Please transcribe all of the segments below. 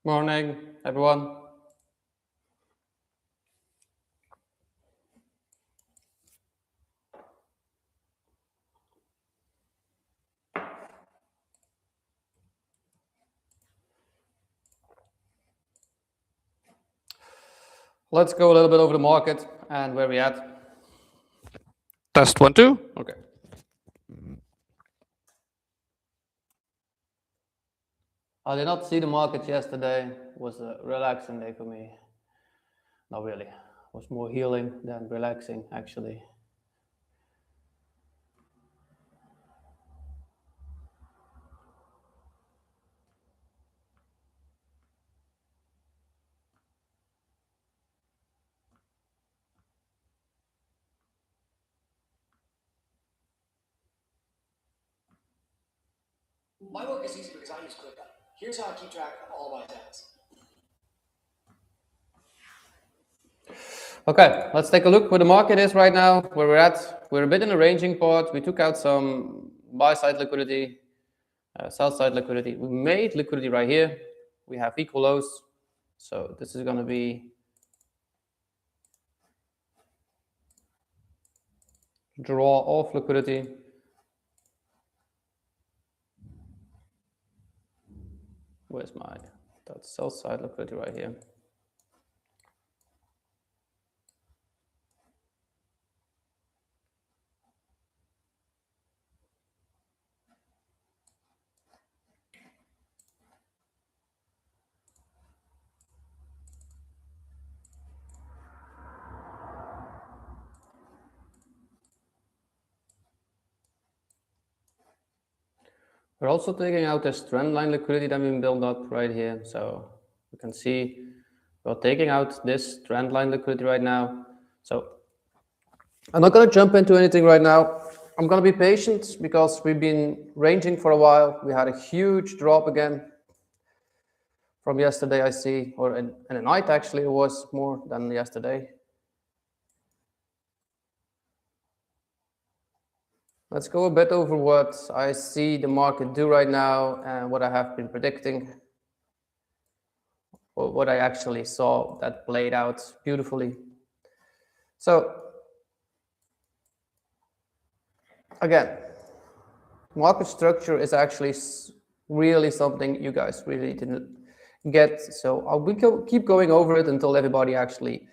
Morning, everyone. Let's go a little bit over the market and where we at. Test 1, 2. Okay. I did not see the market yesterday. It was a relaxing day for me. Not really. It was more healing than relaxing, actually. My work is easy because I use ClickUp. Here's how I keep track of all my tasks. Okay, let's take a look where the market is right now, where we're at. We're a bit in a ranging part. We took out some buy-side liquidity, sell-side liquidity. We made liquidity right here. We have equal lows. So this is going to be draw off liquidity. Where's my, that's sell side liquidity right here. We're also taking out this trend line liquidity that we built up right here. So you can see we're taking out this trend line liquidity right now. So I'm not going to jump into anything right now. I'm going to be patient because we've been ranging for a while. We had a huge drop again from yesterday, I see, or in the night actually, it was more than yesterday. Let's go a bit over what I see the market do right now and what I have been predicting, or what I actually saw that played out beautifully. So again, market structure is actually really something you guys really didn't get. So I'll keep going over it until everybody actually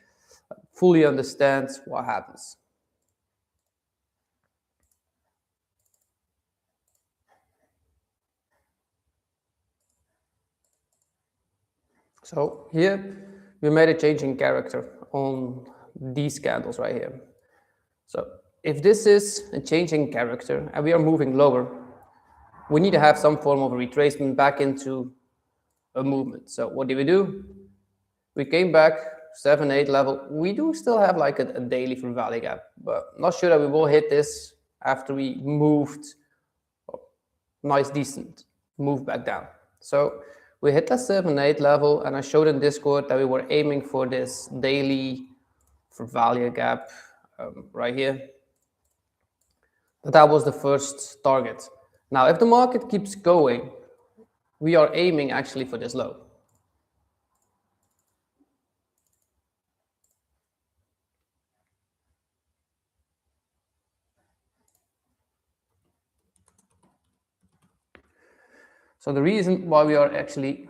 fully understands what happens. So here we made a change in character on these candles right here. So if this is a change in character and we are moving lower, we need to have some form of a retracement back into a movement. So what did we do? We came back 7, 8 level. We do still have like a daily for value gap, but not sure that we will hit this after we moved nice decent move back down. So we hit the 7, 8 level, and I showed in Discord that we were aiming for this daily for value gap right here. That was the first target. Now, if the market keeps going, we are aiming actually for this low. So the reason why we are aiming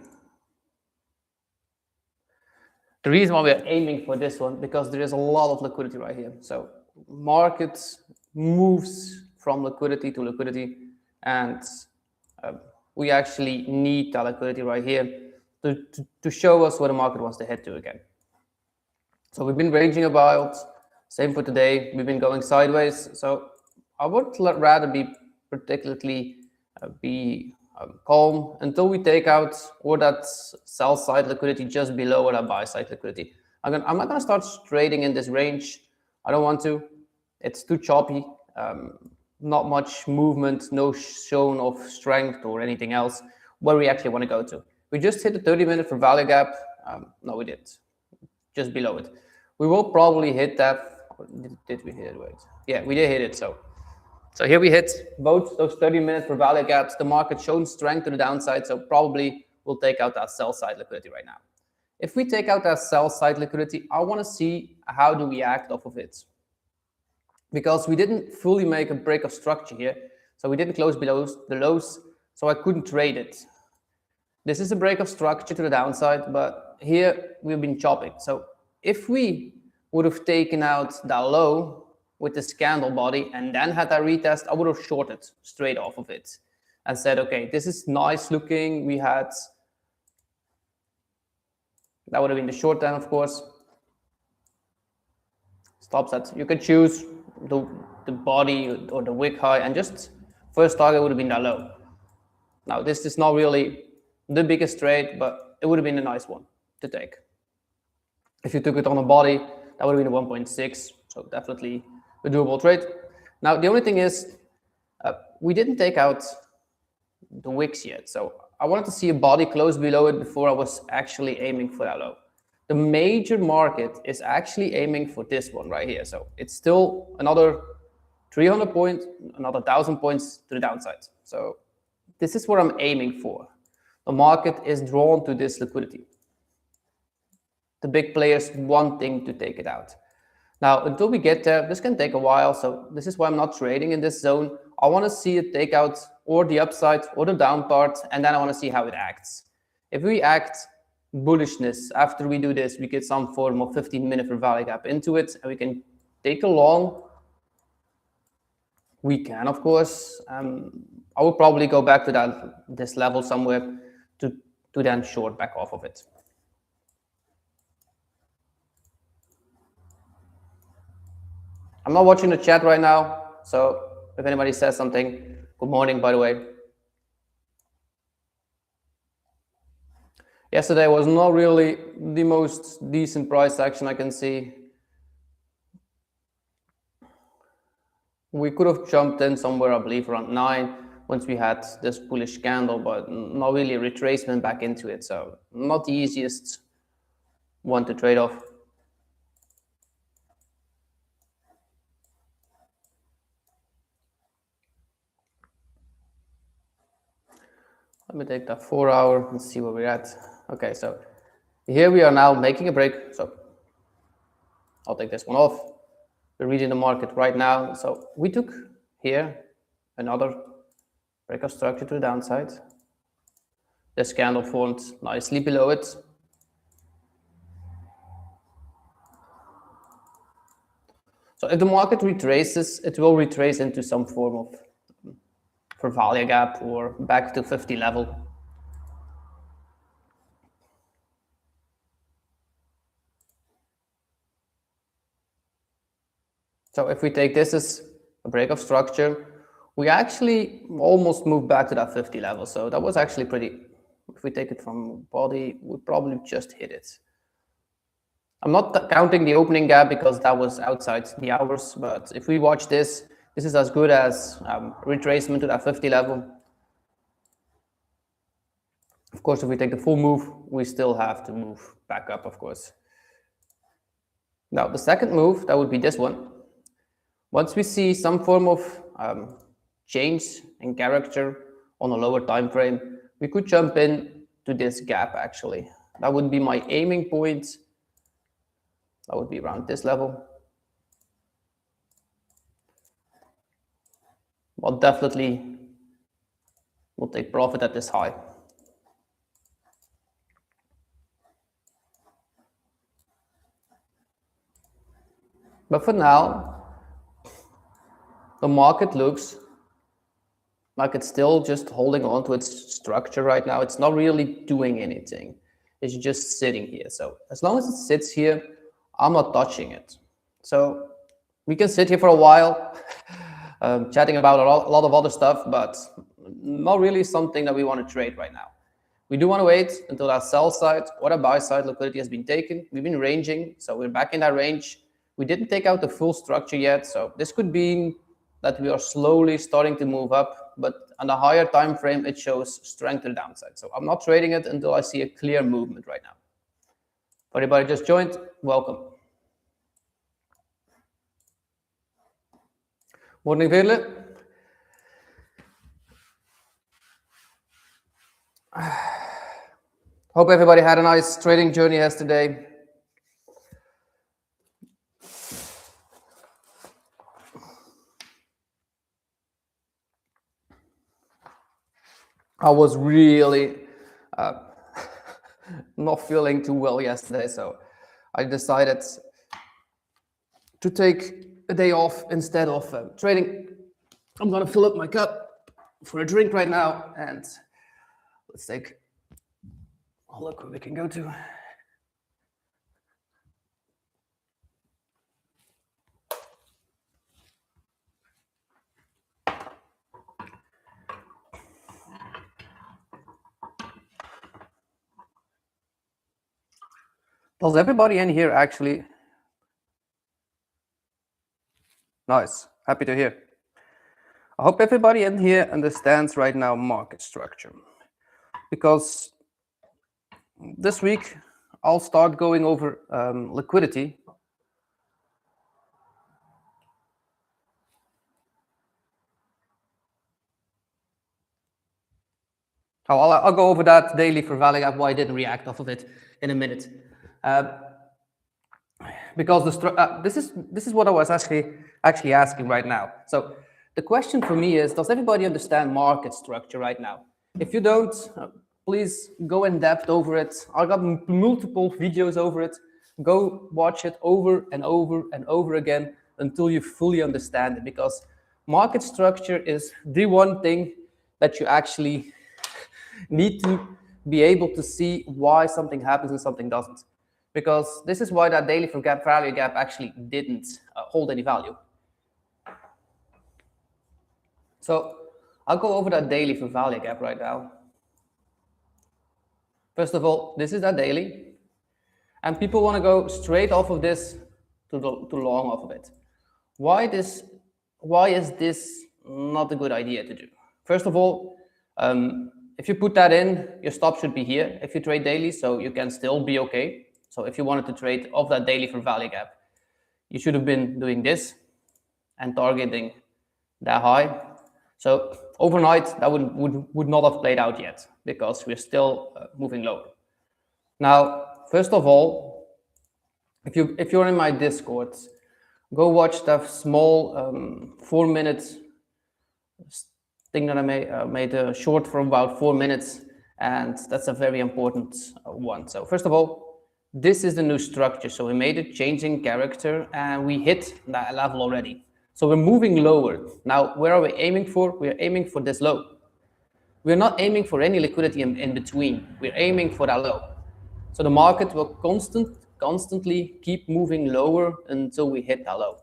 for this one, because there is a lot of liquidity right here. So market moves from liquidity to liquidity, and we actually need that liquidity right here to show us where the market wants to head to again. So we've been ranging about, same for today, we've been going sideways. So I would rather be particularly calm until we take out or that sell side liquidity just below or that buy side liquidity. I'm not going to start trading in this range. I don't want to. It's too choppy. Not much movement, no shown of strength or anything else where we actually want to go to. We just hit the 30-minute for value gap. No, we didn't. Just below it. We will probably hit that. Did we hit it? Wait. Yeah, we did hit it. So here we hit both those 30-minute for value gaps. The market showed strength to the downside, so probably we'll take out that sell side liquidity right now. If we take out that sell side liquidity, I want to see how do we act off of it. Because we didn't fully make a break of structure here, so we didn't close below the lows, so I couldn't trade it. This is a break of structure to the downside, but here we've been chopping. So if we would have taken out that low with this candle body and then had that retest, I would have shorted straight off of it and said, okay, this is nice looking. We had, that would have been the short then, of course. Stop set. You can choose the body or the wick high, and just first target would have been that low. Now, this is not really the biggest trade, but it would have been a nice one to take. If you took it on a body, that would have been a 1.6, so definitely a doable trade. Now, the only thing is, we didn't take out the wicks yet, so I wanted to see a body close below it before I was actually aiming for that low. The major market is actually aiming for this one right here, so it's still another 300 points, another 1,000 points to the downside. So this is what I'm aiming for. The market is drawn to this liquidity. The big players wanting to take it out. Now, until we get there, this can take a while. So this is why I'm not trading in this zone. I want to see it take out or the upside or the down part, and then I want to see how it acts. If we act bullishness after we do this, we get some form of 15-minute value gap into it, and we can take a long. We can, of course. I will probably go back to this level somewhere to then short back off of it. I'm not watching the chat right now, so if anybody says something, good morning, by the way. Yesterday was not really the most decent price action I can see. We could have jumped in somewhere, I believe, around 9 once we had this bullish candle, but not really a retracement back into it. So not the easiest one to trade off. Let me take that 4 hour and see where we're at. Okay, so here we are now making a break. So I'll take this one off. We're reading the market right now. So we took here another break of structure to the downside. This candle formed nicely below it. So if the market retraces, it will retrace into some form of for value gap or back to 50 level. So if we take this as a break of structure, we actually almost moved back to that 50 level. So that was actually pretty, if we take it from body, we probably just hit it. I'm not counting the opening gap because that was outside the hours, but if we watch this, this is as good as retracement to that 50 level. Of course, if we take the full move, we still have to move back up, of course. Now, the second move, that would be this one. Once we see some form of change in character on a lower time frame, we could jump in to this gap, actually. That would be my aiming point. That would be around this level. Well, definitely we'll take profit at this high. But for now, the market looks like it's still just holding on to its structure right now. It's not really doing anything. It's just sitting here. So as long as it sits here, I'm not touching it. So we can sit here for a while, chatting about a lot of other stuff, but not really something that we want to trade right now. We do want to wait until that sell side or that buy side liquidity has been taken. We've been ranging, so we're back in that range. We didn't take out the full structure yet, so this could be that we are slowly starting to move up, but on a higher time frame, it shows strength to the downside. So I'm not trading it until I see a clear movement right now. For everybody just joined, welcome. Morning, Veerle. Hope everybody had a nice trading journey yesterday. I was really not feeling too well yesterday, so I decided to take a day off instead of trading. I'm gonna fill up my cup for a drink right now, and let's take a look where we can go to. Does everybody in here actually? Nice, happy to hear. I hope everybody in here understands right now market structure, because this week I'll start going over liquidity. I'll go over that daily for value gap, why I didn't react off of it in a minute. Because this is what I was actually asking right now. So the question for me is, does everybody understand market structure right now? If you don't, please go in depth over it. I got multiple videos over it. Go watch it over and over and over again until you fully understand it, because market structure is the one thing that you actually need to be able to see why something happens and something doesn't. Because this is why that daily for gap value gap actually didn't hold any value. So I'll go over that daily for value gap right now. First of all, this is that daily, and people want to go straight off of this to long off of it. Why is this not a good idea to do? First of all, if you put that in, your stop should be here if you trade daily, so you can still be okay. So if you wanted to trade off that daily for value gap, you should have been doing this and targeting that high. So overnight, that would not have played out yet, because we're still moving lower. Now, first of all, if you're in my Discord, go watch that small 4-minute thing that I made a short for about 4 minutes, and that's a very important one. So first of all, this is the new structure. So we made a changing character, and we hit that level already. So we're moving lower. Now, where are we aiming for? We're aiming for this low. We're not aiming for any liquidity in between. We're aiming for that low. So the market will constantly keep moving lower until we hit that low.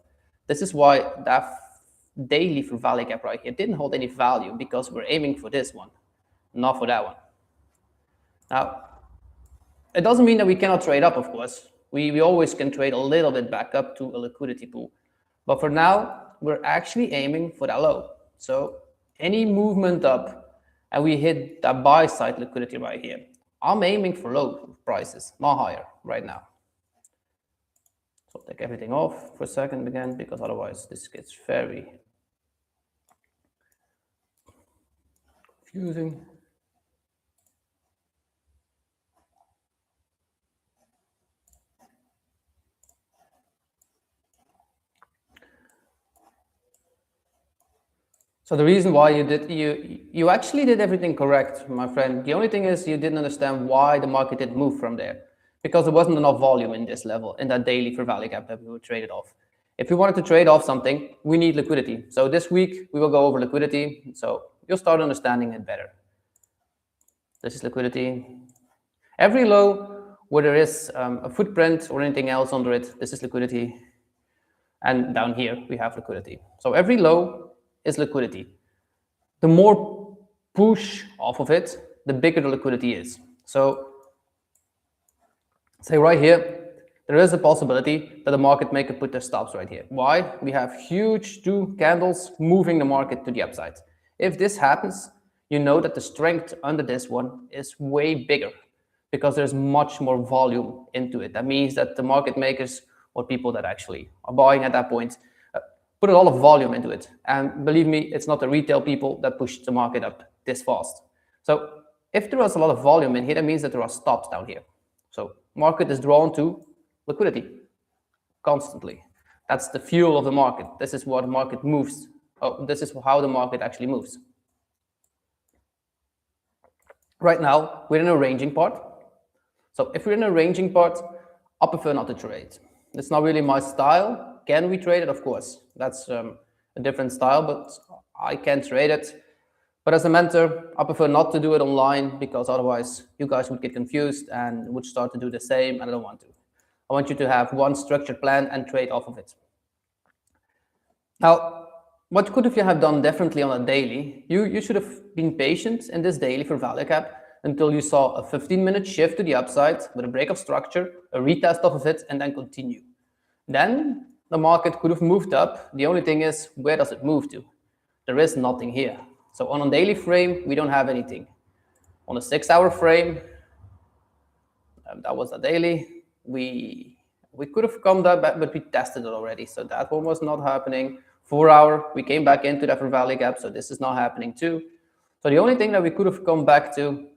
This is why that daily for value gap right here didn't hold any value, because we're aiming for this one, not for that one. Now, it doesn't mean that we cannot trade up, of course. We always can trade a little bit back up to a liquidity pool. But for now, we're actually aiming for that low. So any movement up and we hit that buy side liquidity right here, I'm aiming for low prices, not higher right now. So I'll take everything off for a second again, because otherwise this gets very confusing. So the reason why you actually did everything correct, my friend. The only thing is you didn't understand why the market didn't move from there, because there wasn't enough volume in this level, in that daily for value gap that we would trade it off. If we wanted to trade off something, we need liquidity. So this week we will go over liquidity. So you'll start understanding it better. This is liquidity. Every low where there is a footprint or anything else under it, this is liquidity. And down here we have liquidity. So every low is liquidity. The more push off of it, the bigger the liquidity is. So say right here, there is a possibility that the market maker put their stops right here. Why? We have huge 2 candles moving the market to the upside. If this happens, you know that the strength under this one is way bigger, because there's much more volume into it. That means that the market makers, or people that actually are buying at that point, put a lot of volume into it. And believe me, it's not the retail people that push the market up this fast. So if there was a lot of volume in here, that means that there are stops down here. So market is drawn to liquidity constantly. That's the fuel of the market. This is what the market moves. Oh, this is how the market actually moves. Right now, we're in a ranging part. So if we're in a ranging part, I prefer not to trade. It's not really my style. Can we trade it? Of course. That's a different style, but I can trade it. But as a mentor, I prefer not to do it online because otherwise you guys would get confused and would start to do the same, and I don't want to. I want you to have one structured plan and trade off of it. Now, what could you have done differently on a daily? You should have been patient in this daily for value cap until you saw a 15-minute shift to the upside with a break of structure, a retest off of it, and then continue. Then the market could have moved up. The only thing is, where does it move to? There is nothing here. So on a daily frame, we don't have anything. On a 6-hour frame, that was a daily, we could have come back, but we tested it already. So that one was not happening. 4-hour, we came back into that for value gap, so this is not happening too. So the only thing that we could have come back to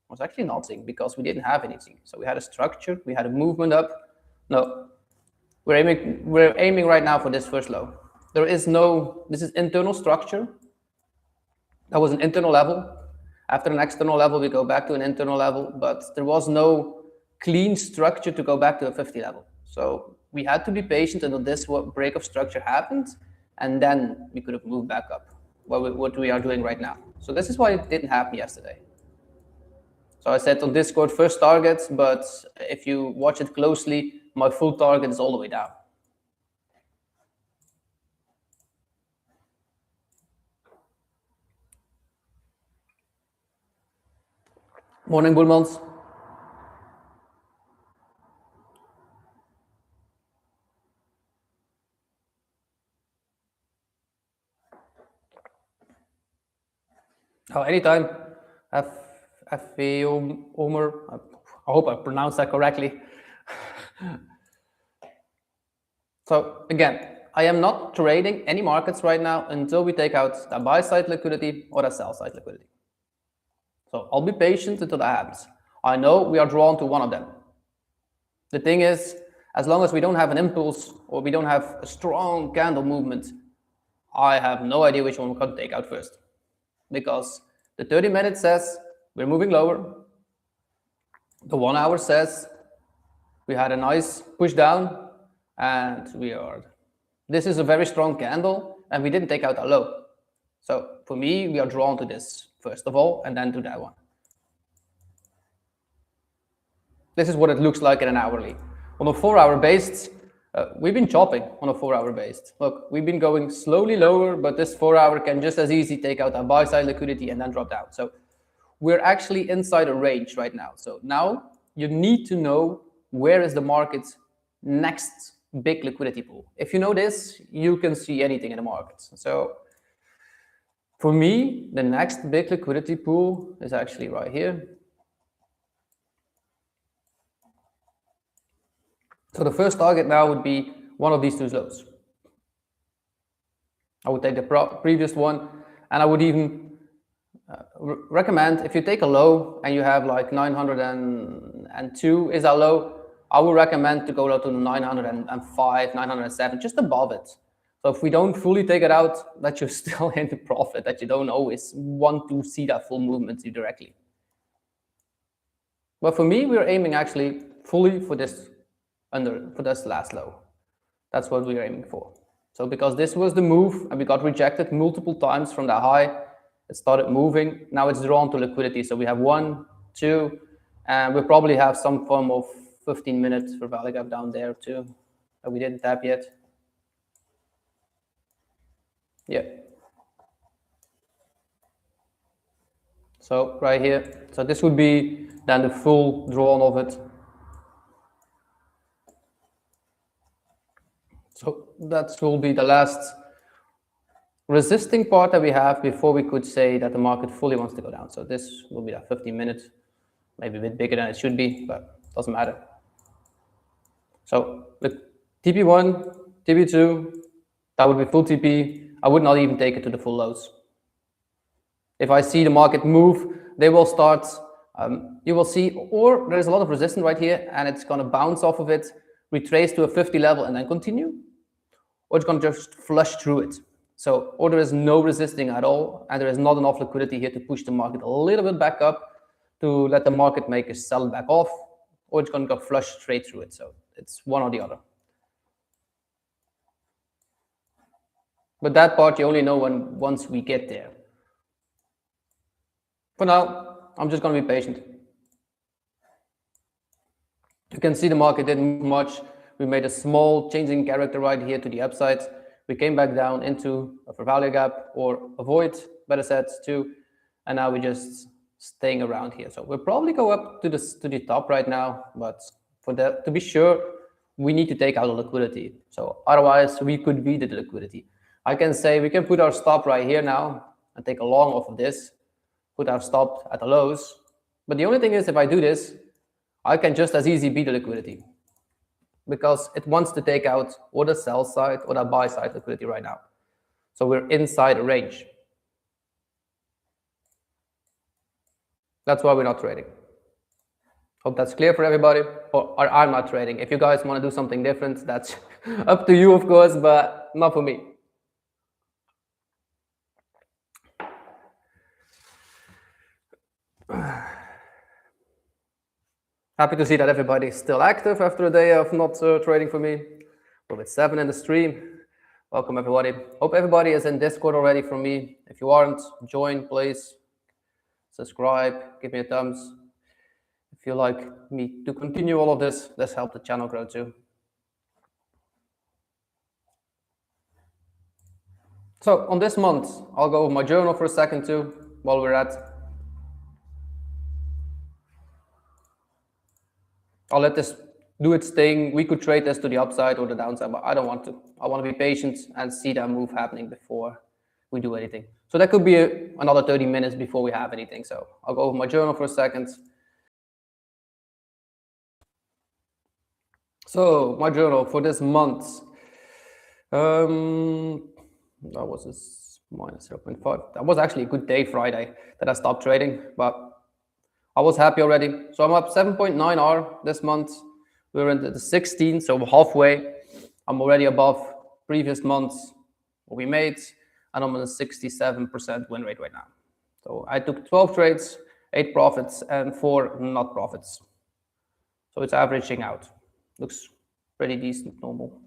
was actually nothing because we didn't have anything. So we had a structure, we had a movement up. No, we're aiming right now for this first low. There is no, this is internal structure. That was an internal level. After an external level, we go back to an internal level, but there was no clean structure to go back to a 50 level. So we had to be patient until this break of structure happened, and then we could have moved back up, what we are doing right now. So this is why it didn't happen yesterday. So I said on Discord first target, but if you watch it closely, my full target is all the way down. Morning, Boelmans. Oh, anytime. Omer, I hope I pronounced that correctly. So again, I am not trading any markets right now until we take out the buy side liquidity or the sell side liquidity. So I'll be patient until that happens. I know we are drawn to one of them. The thing is, as long as we don't have an impulse or we don't have a strong candle movement, I have no idea which one we're going to take out first. Because the 30-minute says we're moving lower. The 1 hour says we had a nice push down and this is a very strong candle and we didn't take out a low. So for me, we are drawn to this first of all, and then to that one. This is what it looks like in an hourly. On a 4-hour based, we've been chopping on a 4-hour based. Look, we've been going slowly lower, but this 4-hour can just as easy take out a buy side liquidity and then drop down. So we're actually inside a range right now. So now you need to know where is the market's next big liquidity pool. If you know this, you can see anything in the markets. So for me, the next big liquidity pool is actually right here. So the first target now would be one of these two lows. I would take the previous one, and I would even recommend if you take a low and you have like 902 is a low, I would recommend to go down to 905, 907, just above it. So if we don't fully take it out, that you're still in the profit, that you don't always want to see that full movement directly. But for me, we're aiming actually fully for this last low. That's what we're aiming for. So because this was the move and we got rejected multiple times from that high, it started moving. Now it's drawn to liquidity. So we have 1, 2, and we'll probably have some form of 15 minutes for value gap down there too that we didn't tap yet. Yeah. So right here. So this would be then the full drawn of it. So that will be the last resisting part that we have before we could say that the market fully wants to go down. So this will be that 15 minutes, maybe a bit bigger than it should be, but it doesn't matter. So the TP1, TP2, that would be full TP. I would not even take it to the full lows. If I see the market move they will start, you will see, or there's a lot of resistance right here, and it's going to bounce off of it, retrace to a 50 level, and then continue, or it's going to just flush through it. So, or there is no resisting at all, and there is not enough liquidity here to push the market a little bit back up to let the market makers sell it back off, or it's going to go flush straight through it. So it's one or the other. But that part you only know once we get there. For now, I'm just going to be patient. You can see the market didn't move much. We made a small changing character right here to the upside. We came back down into a fair value gap, or avoid, better said, too. And now we're just staying around here. So we'll probably go up to the top right now, but for that, to be sure, we need to take out the liquidity. So otherwise, we could beat the liquidity. I can say we can put our stop right here now and take a long off of this, put our stop at the lows. But the only thing is, if I do this, I can just as easy beat the liquidity, because it wants to take out or the sell side or the buy side liquidity right now. So we're inside a range. That's why we're not trading. Hope that's clear for everybody. Or I'm not trading. If you guys want to do something different, that's up to you, of course, but not for me. Happy to see that everybody is still active after a day of not trading for me. We're with 7 in the stream. Welcome, everybody. Hope everybody is in Discord already from me. If you aren't, join, please. Subscribe, give me a thumbs. If you like me to continue all of this, let's help the channel grow too. So on this month, I'll go over my journal for a second too, while we're at. I'll let this do its thing. We could trade this to the upside or the downside, but I don't want to. I want to be patient and see that move happening before we do anything. So that could be another 30 minutes before we have anything. So I'll go over my journal for a second. So my journal for this month, that was this minus 0.5. That was actually a good day, Friday, that I stopped trading, but I was happy already. So I'm up 7.9 R this month. We're in the 16, so halfway. I'm already above previous months what we made, and I'm on a 67% win rate right now. So I took 12 trades, 8 profits, and 4 not profits. So it's averaging out. Looks pretty decent, normal.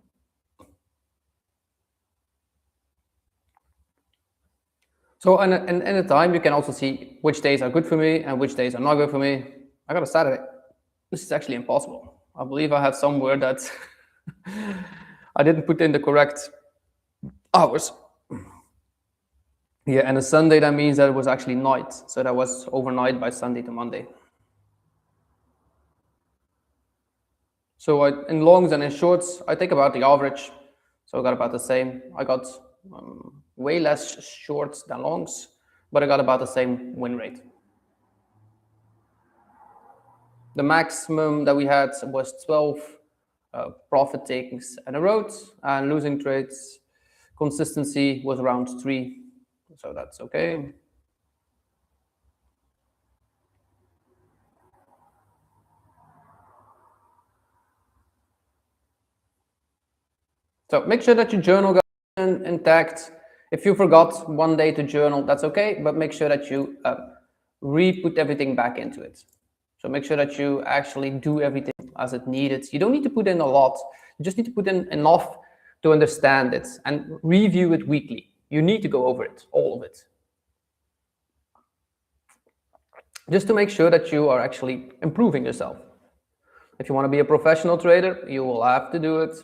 So in a time, you can also see which days are good for me and which days are not good for me. I got a Saturday. This is actually impossible. I believe I have somewhere that I didn't put in the correct hours. Yeah, and a Sunday, that means that it was actually night. So that was overnight by Sunday to Monday. So in longs and in shorts, I take about the average. So I got about the same. I got way less shorts than longs, but I got about the same win rate. The maximum that we had was 12 profit takings in a row, and losing trades consistency was around 3. So that's okay. So make sure that your journal got intact. If you forgot one day to journal, that's okay, but make sure that you re-put everything back into it. So make sure that you actually do everything as it needed. You don't need to put in a lot. You just need to put in enough to understand it and review it weekly. You need to go over it, all of it. Just to make sure that you are actually improving yourself. If you want to be a professional trader, you will have to do it.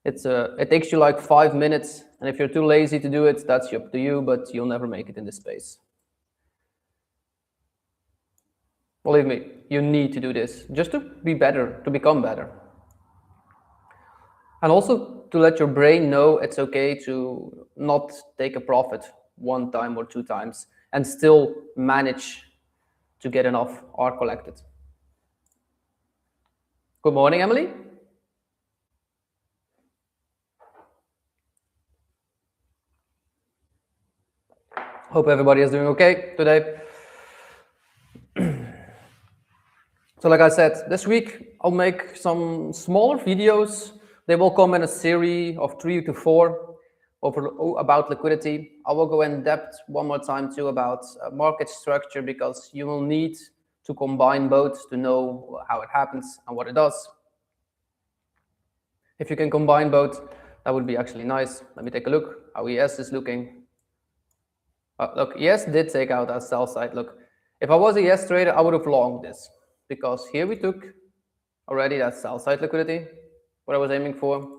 It takes you like 5 minutes, and if you're too lazy to do it, that's up to you, but you'll never make it in this space. Believe me, you need to do this just to be better, to become better. And also to let your brain know it's okay to not take a profit 1 time or 2 times and still manage to get enough R collected. Good morning, Emily. Hope everybody is doing okay today. So like I said, this week I'll make some smaller videos. They will come in a series of 3 to 4 about liquidity. I will go in depth one more time too about market structure, because you will need to combine both to know how it happens and what it does. If you can combine both, that would be actually nice. Let me take a look how ES is looking. Look, ES did take out our sell side. Look, if I was a ES trader, I would have longed this, because here we took already that sell side liquidity, what I was aiming for.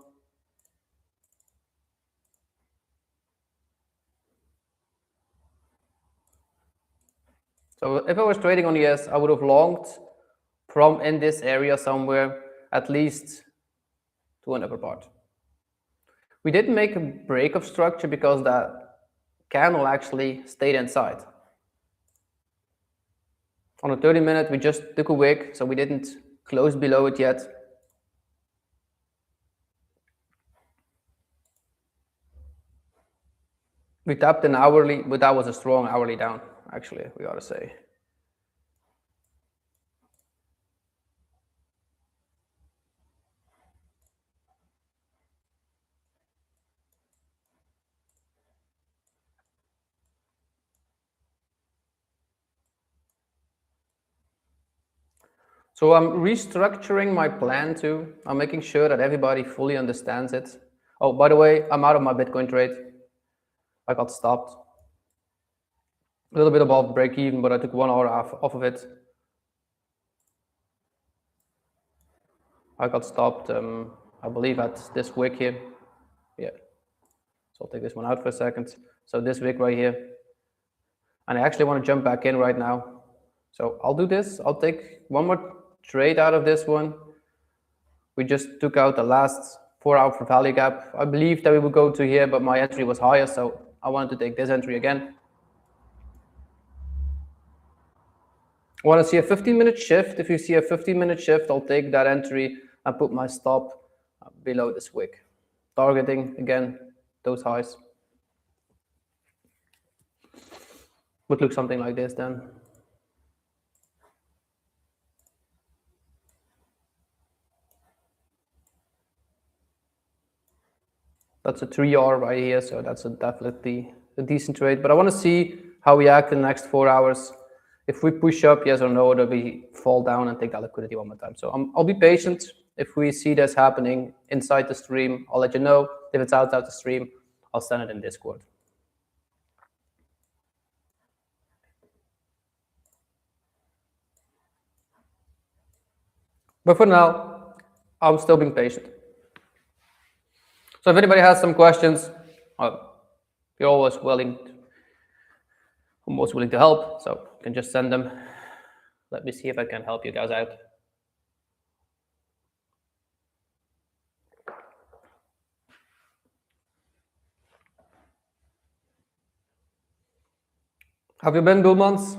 So if I was trading on ES, I would have longed from in this area somewhere, at least to an upper part. We didn't make a break of structure because that candle actually stayed inside. On a 30-minute, we just took a wick, so we didn't close below it yet. We tapped an hourly, but that was a strong hourly down, actually, we ought to say. So I'm restructuring my plan too. I'm making sure that everybody fully understands it. Oh, by the way, I'm out of my Bitcoin trade. I got stopped. A little bit above break even, but I took 1 hour off of it. I got stopped, I believe, at this wick here. Yeah. So I'll take this one out for a second. So this wick right here. And I actually want to jump back in right now. So I'll do this. I'll take one more trade out of this one. We just took out the last 4-hour for value gap. I believe that we would go to here, but my entry was higher, so I wanted to take this entry again. I want to see a 15-minute shift. If you see a 15-minute shift, I'll take that entry and put my stop below this wick. Targeting, again, those highs. Would look something like this then. That's a 3R right here, so that's definitely a decent trade. But I want to see how we act in the next 4 hours. If we push up, yes or no, or we fall down and take that liquidity one more time. So I'll be patient. If we see this happening inside the stream, I'll let you know. If it's outside the stream, I'll send it in Discord. But for now, I'm still being patient. So if anybody has some questions, you're always willing. I'm always willing to help, so you can just send them. Let me see if I can help you guys out. Have you been bull months?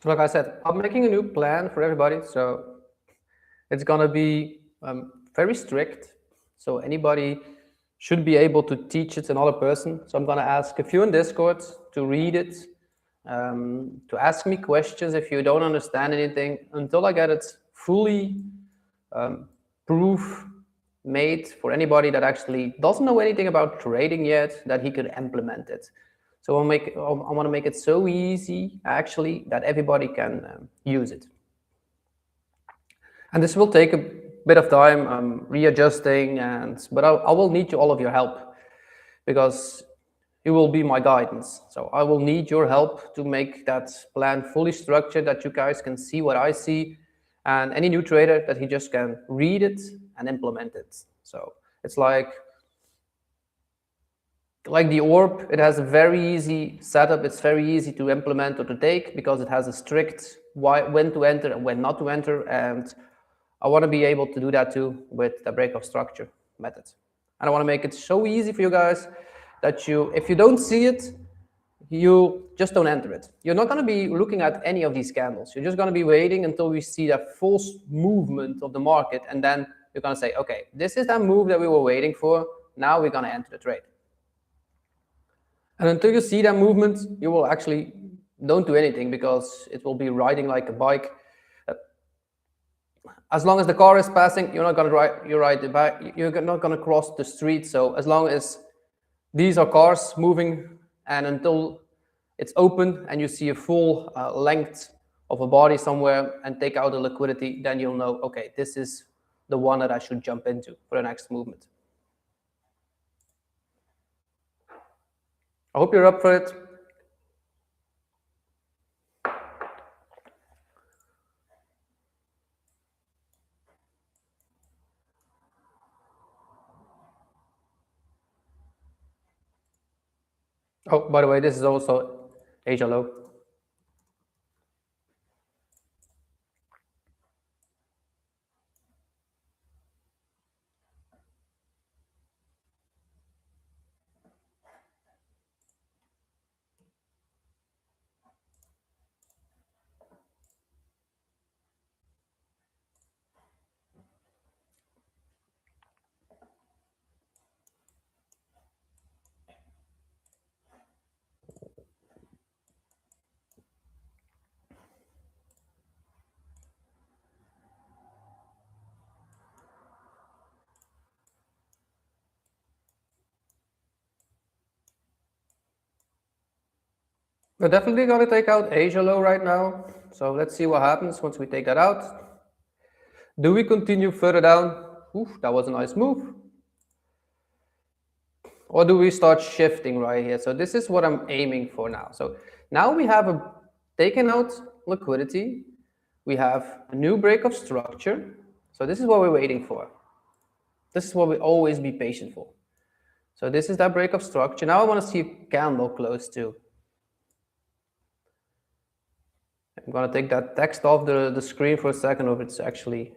So like I said, I'm making a new plan for everybody. So it's going to be very strict. So anybody should be able to teach it to another person. So I'm going to ask a few in Discord to read it, to ask me questions if you don't understand anything, until I get it fully proof made for anybody that actually doesn't know anything about trading yet, that he could implement it. So I want to make it so easy, actually, that everybody can use it. And this will take bit of time. I'm readjusting, but I will need all of your help because you will be my guidance. So I will need your help to make that plan fully structured, that you guys can see what I see, and any new trader that he just can read it and implement it. So it's like the orb, it has a very easy setup. It's very easy to implement or to take because it has a strict when to enter and when not to enter. And I want to be able to do that too with the break of structure method. And I want to make it so easy for you guys that if you don't see it, you just don't enter it. You're not going to be looking at any of these candles. You're just going to be waiting until we see that full movement of the market. And then you're going to say, okay, this is that move that we were waiting for. Now we're going to enter the trade. And until you see that movement, you will actually don't do anything because it will be riding like a bike. As long as the car is passing, you're not going to ride the bike. You're not going to cross the street. So as long as these are cars moving, and until it's open and you see a full length of a body somewhere and take out the liquidity, then you'll know, okay, this is the one that I should jump into for the next movement. I hope you're up for it. Oh, by the way, this is also Asia low. We're definitely going to take out Asia low right now. So let's see what happens once we take that out. Do we continue further down? Oof, that was a nice move. Or do we start shifting right here? So this is what I'm aiming for now. So now we have taken out liquidity. We have a new break of structure. So this is what we're waiting for. This is what we always be patient for. So this is that break of structure. Now I want to see a candle close to. I'm going to take that text off the screen for a second, or it's actually,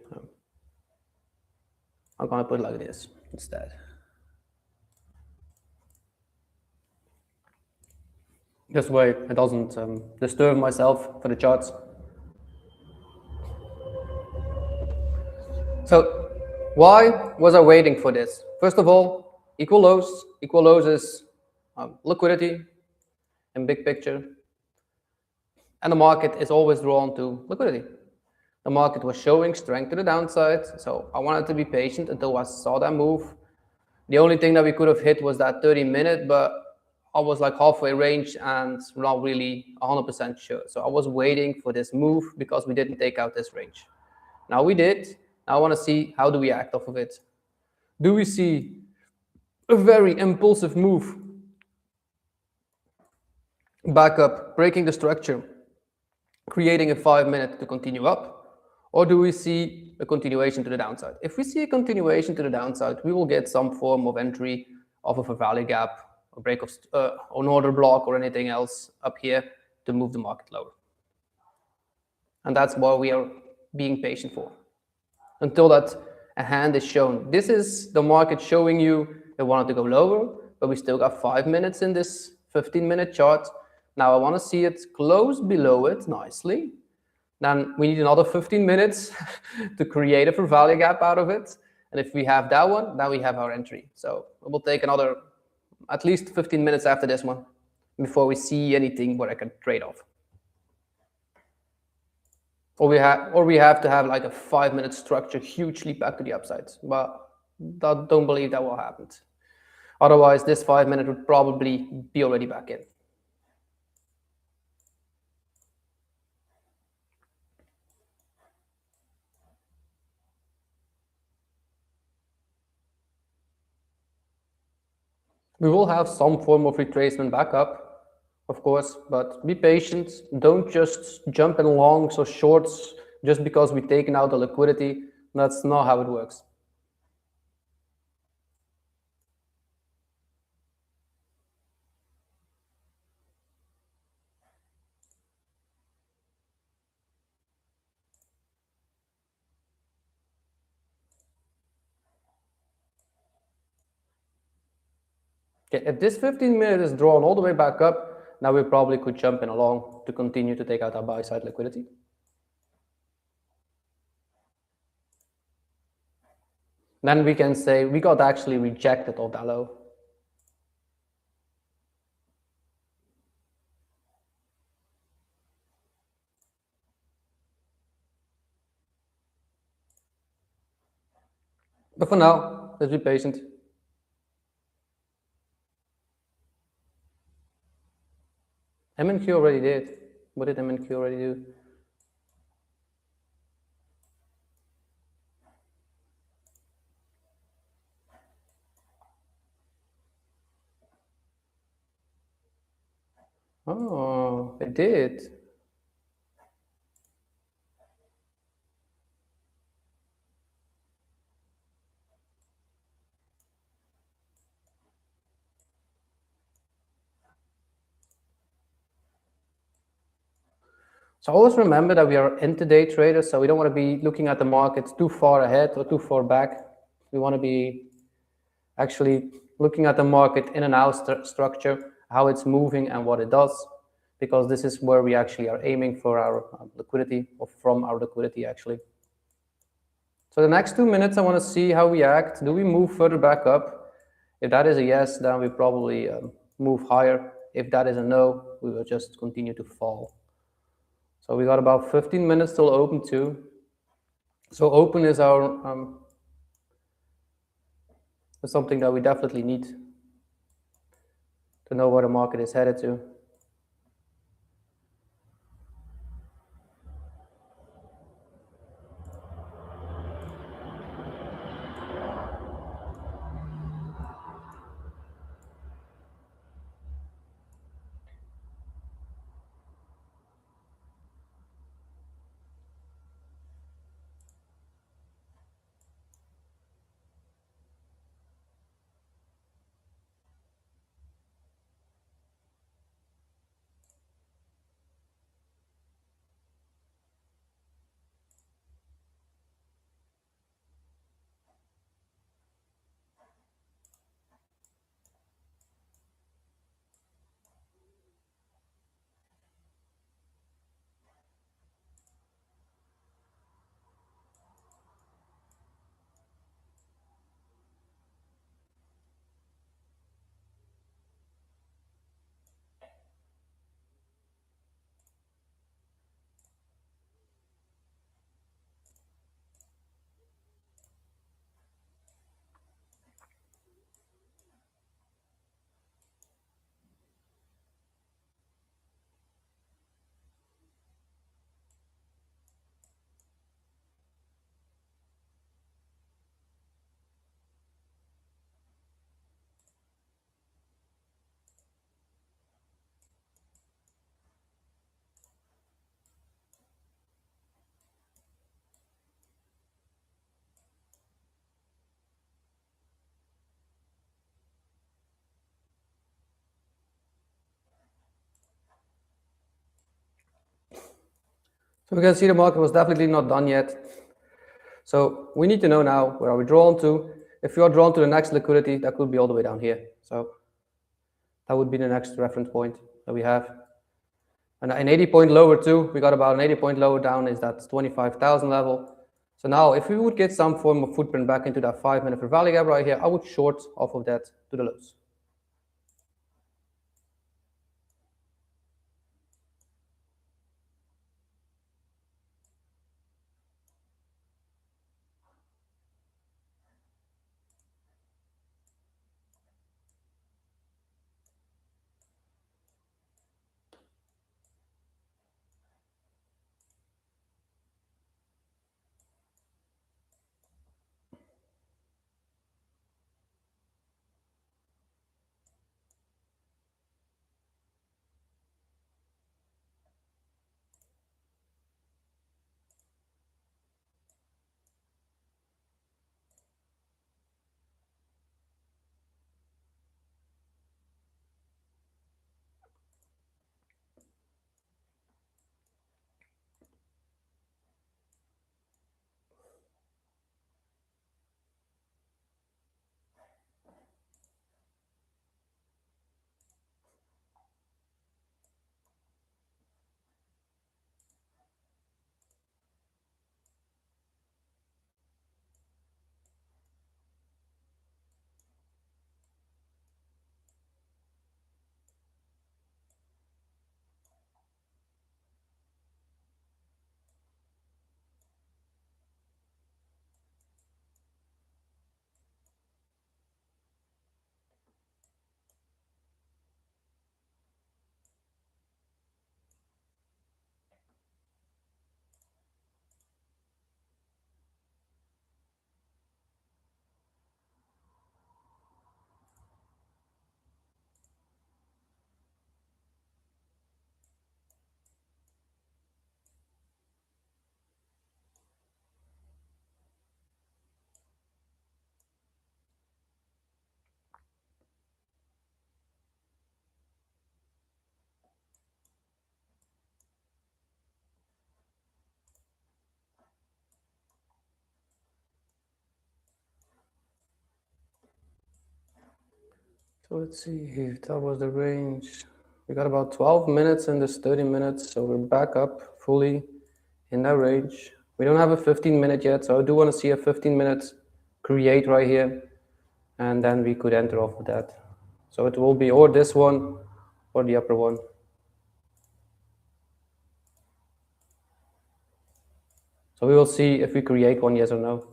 I'm going to put it like this instead. This way it doesn't disturb myself for the charts. So why was I waiting for this? First of all, equal lows. Equal lows is liquidity in big picture. And the market is always drawn to liquidity. The market was showing strength to the downside, so I wanted to be patient until I saw that move. The only thing that we could have hit was that 30-minute, but I was like halfway range and not really 100% sure. So I was waiting for this move because we didn't take out this range. Now we did. Now I want to see how do we act off of it. Do we see a very impulsive move back up, breaking the structure, creating a 5-minute to continue up? Or do we see a continuation to the downside? If we see a continuation to the downside, we will get some form of entry off of a value gap, a break of an order block, or anything else up here to move the market lower. And that's what we are being patient for, until that a hand is shown. This is the market showing you they wanted to go lower, but we still got 5 minutes in this 15-minute chart. Now I want to see it close below it nicely. Then we need another 15 minutes to create a value gap out of it. And if we have that one, then we have our entry. So it will take another at least 15 minutes after this one before we see anything where I can trade off. Or we have to have like a 5-minute structure hugely back to the upside. But I don't believe that will happen. Otherwise, this 5-minute would probably be already back in. We will have some form of retracement backup, of course, but be patient. Don't just jump in longs or shorts just because we've taken out the liquidity. That's not how it works. Okay, if this 15-minute is drawn all the way back up, now we probably could jump in along to continue to take out our buy side liquidity. Then we can say we got actually rejected off that low. But for now, let's be patient. MNQ already did. What did MNQ already do? Oh, it did. So always remember that we are intraday traders, so we don't want to be looking at the markets too far ahead or too far back. We want to be actually looking at the market in and out structure, how it's moving and what it does, because this is where we actually are aiming for our liquidity, or from our liquidity actually. So the next 2 minutes, I want to see how we act. Do we move further back up? If that is a yes, then we probably move higher. If that is a no, we will just continue to fall. So we got about 15 minutes till open too. So open is our is something that we definitely need to know where the market is headed to. So we can see the market was definitely not done yet. So we need to know now, where are we drawn to? If you are drawn to the next liquidity, that could be all the way down here. So that would be the next reference point that we have. And an 80-point lower too, we got about an 80-point lower down is that 25,000 level. So now if we would get some form of footprint back into that 5-minute fair value gap right here, I would short off of that to the lows. So let's see if that was the range. We got about 12 minutes in this 30 minutes, so we're back up fully in that range. We don't have a 15-minute yet, so I do want to see a 15-minute create right here, and then we could enter off of that. So it will be or this one or the upper one. So we will see if we create one, yes or no.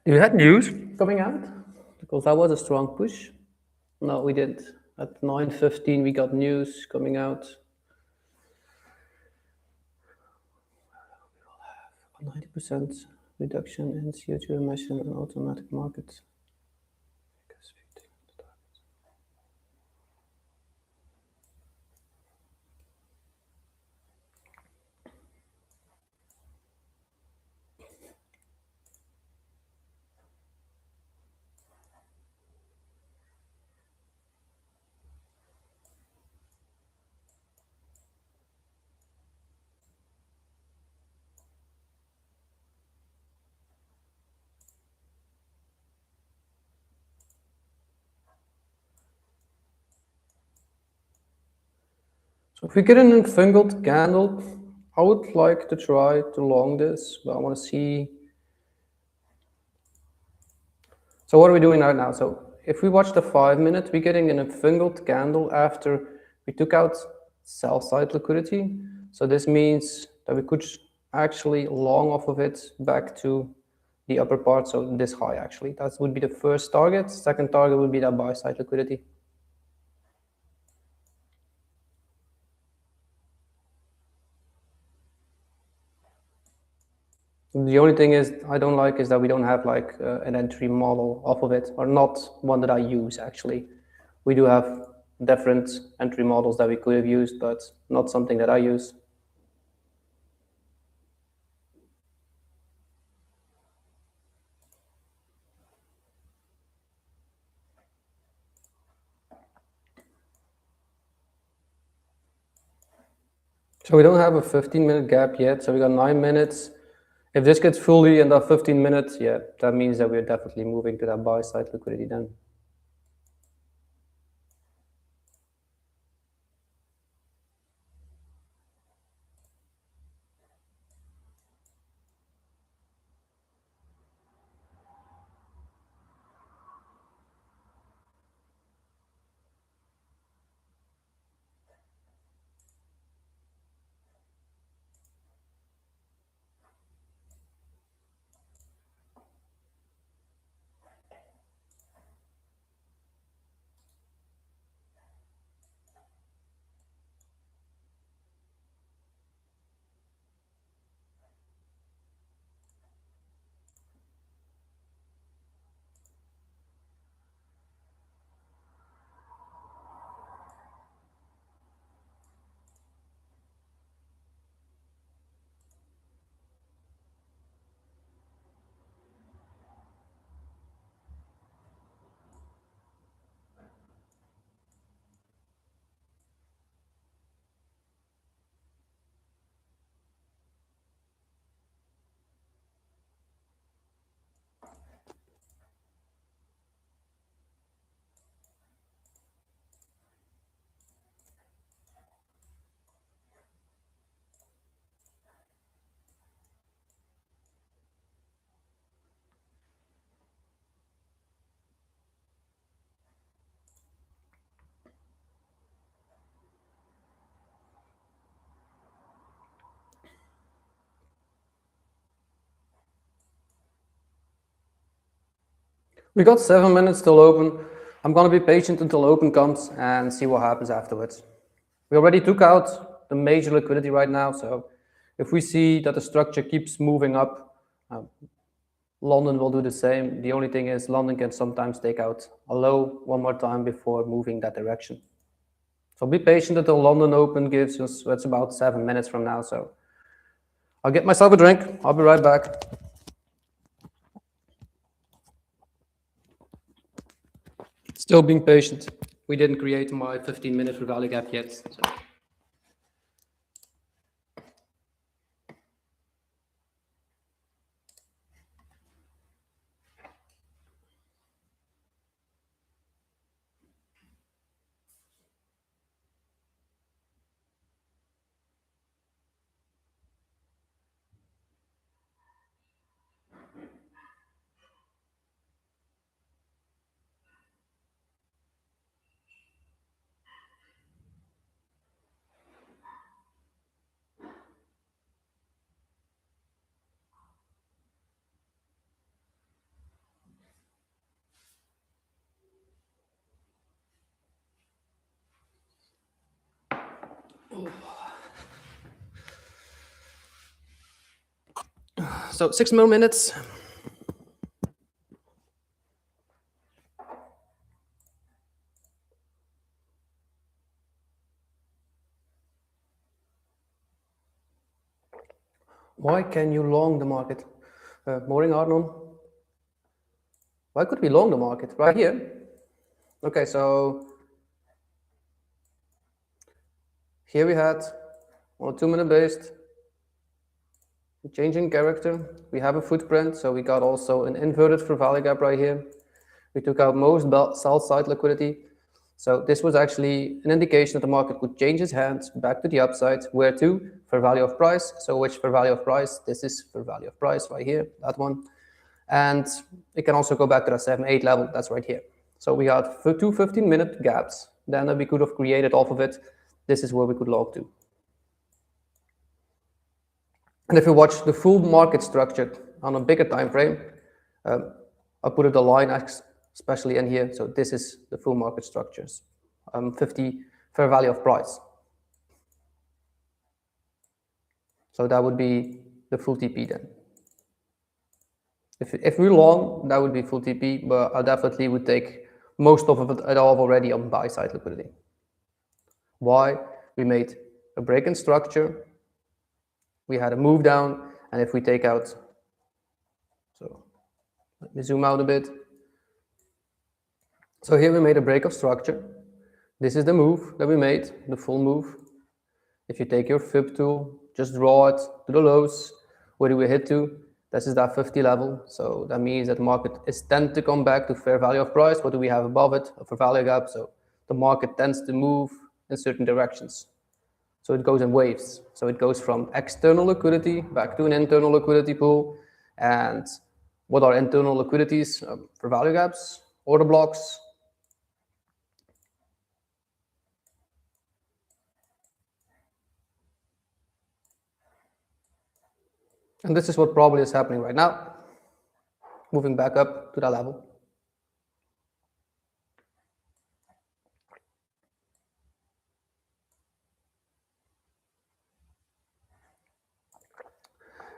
You had news coming out? Because that was a strong push. No, we didn't. At 9:15, we got news coming out. 90% reduction in CO2 emission in automatic markets. So if we get an entangled candle, I would like to try to long this, but I want to see. So what are we doing right now? So if we watch the 5-minute, we're getting an entangled candle after we took out sell side liquidity. So this means that we could actually long off of it back to the upper part, so this high actually. That would be the first target. Second target would be that buy side liquidity. The only thing is I don't like is that we don't have like an entry model off of it, or not one that I use actually. We do have different entry models that we could have used, but not something that I use. So we don't have a 15-minute gap yet, so we got 9 minutes. If this gets fully in that 15 minutes, yeah, that means that we're definitely moving to that buy side liquidity then. We got 7 minutes still open. I'm going to be patient until open comes and see what happens afterwards. We already took out the major liquidity right now, so if we see that the structure keeps moving up, London will do the same. The only thing is London can sometimes take out a low one more time before moving that direction. So be patient until London open gives us, it's about 7 minutes from now, so I'll get myself a drink. I'll be right back. Still being patient. We didn't create my 15-minute value gap yet. So. So 6 more minutes. Why can you long the market? Morning, Arnon. Why could we long the market? Right here. Okay, so here we had on a 2-minute based changing character. We have a footprint, so we got also an inverted fair value gap right here. We took out most sell side liquidity. So this was actually an indication that the market could change its hands back to the upside. Where to? Fair value of price. So which fair value of price? This is fair value of price right here, that one. And it can also go back to the 7-8 level, that's right here. So we had 2 15-minute gaps. Then we could have created off of it. This is where we could log to. And if you watch the full market structure on a bigger time frame, I'll put the line especially in here. So this is the full market structures, 50 fair value of price. So that would be the full TP then. If we're long, that would be full TP, but I definitely would take most of it all already on buy side liquidity. Why? We made a break in structure. We had a move down, and if we take out, so let me zoom out a bit. So here we made a break of structure. This is the move that we made, the full move. If you take your fib tool, just draw it to the lows. Where do we hit to? This is that 50 level. So that means that the market is tend to come back to fair value of price. What do we have above it? A fair value gap. So the market tends to move in certain directions. So it goes in waves. So it goes from external liquidity back to an internal liquidity pool. And what are internal liquidities? Fair value gaps, order blocks. And this is what probably is happening right now, moving back up to that level.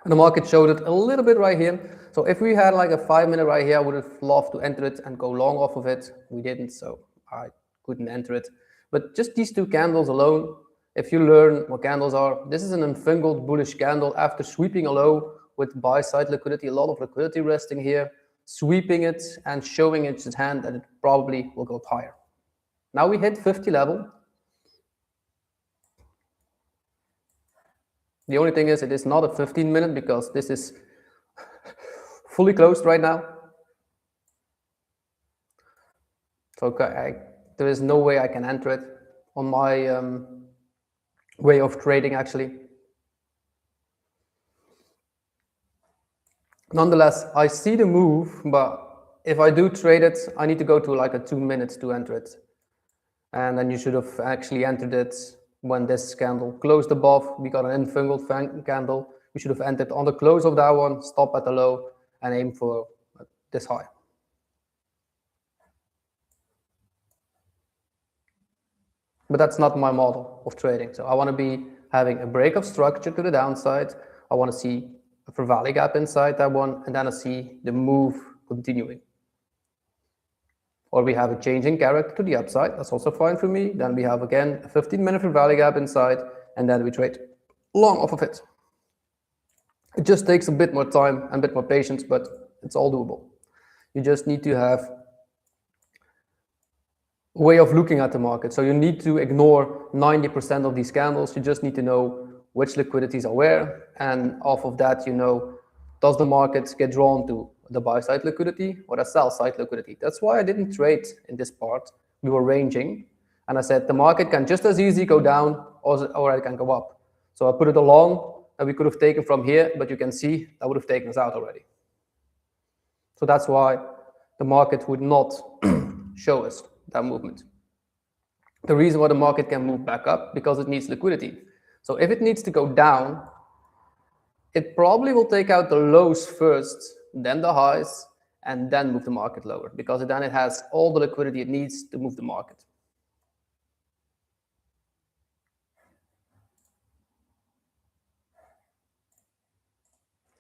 And the market showed it a little bit right here. So if we had like a 5-minute right here, I would have loved to enter it and go long off of it. We didn't, so I couldn't enter it. But just these 2 candles alone, if you learn what candles are, this is an enfingled bullish candle after sweeping a low with buy side liquidity, a lot of liquidity resting here, sweeping it and showing its hand that it probably will go higher. Now we hit 50 level. The only thing is it is not a 15-minute because this is fully closed right now. So there is no way I can enter it on my way of trading actually. Nonetheless, I see the move, but if I do trade it, I need to go to like a 2 minutes to enter it. And then you should have actually entered it when this candle closed above. We got an enfingled candle. We should have entered on the close of that one, stop at the low, and aim for this high. But that's not my model of trading. So I want to be having a break of structure to the downside. I want to see a fair value gap inside that one, and then I see the move continuing. Or we have a changing character to the upside. That's also fine for me. Then we have, again, a 15-minute fair value gap inside, and then we trade long off of it. It just takes a bit more time and a bit more patience, but it's all doable. You just need to have a way of looking at the market. So you need to ignore 90% of these candles. You just need to know which liquidities are where, and off of that, you know, does the market get drawn to the buy side liquidity or the sell side liquidity? That's why I didn't trade in this part. We were ranging, and I said the market can just as easy go down or it can go up. So I put it along, and we could have taken from here, but you can see that would have taken us out already. So that's why the market would not show us that movement. The reason why the market can move back up, because it needs liquidity. So if it needs to go down, it probably will take out the lows first, then the highs, and then move the market lower, because then it has all the liquidity it needs to move the market.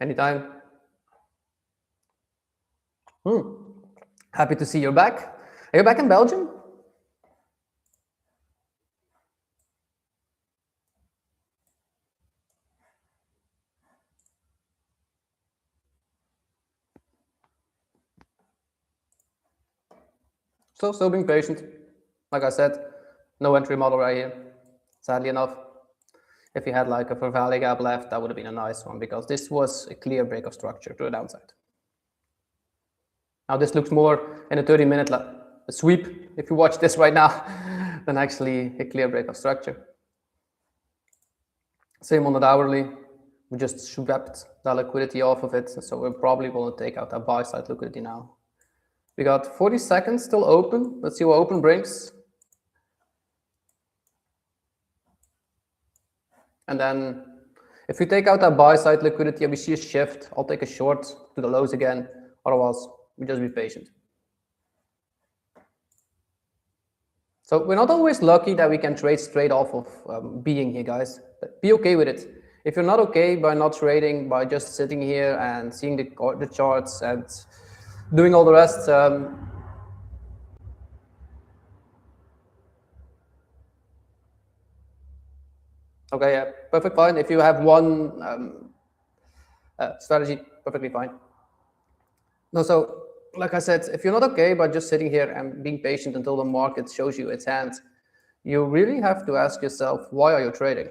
Anytime. Happy to see you're back. Are you back in Belgium? So still being patient. Like I said, no entry model right here, sadly enough. If you had like a fair value gap left, that would have been a nice one, because this was a clear break of structure to the downside. Now this looks more in a 30-minute sweep, if you watch this right now, than actually a clear break of structure. Same on the hourly. We just swept the liquidity off of it, so we're probably going to take out that buy side liquidity now. We got 40 seconds still open. Let's see what open brings. And then if we take out that buy side liquidity and we see a shift, I'll take a short to the lows again. Otherwise, we just be patient. So we're not always lucky that we can trade straight off of being here, guys. But be okay with it. If you're not okay by not trading, by just sitting here and seeing the charts and doing all the rest, okay, yeah, perfect, fine. If you have one strategy, perfectly fine. No, so like I said, if you're not okay by just sitting here and being patient until the market shows you its hand, you really have to ask yourself, why are you trading?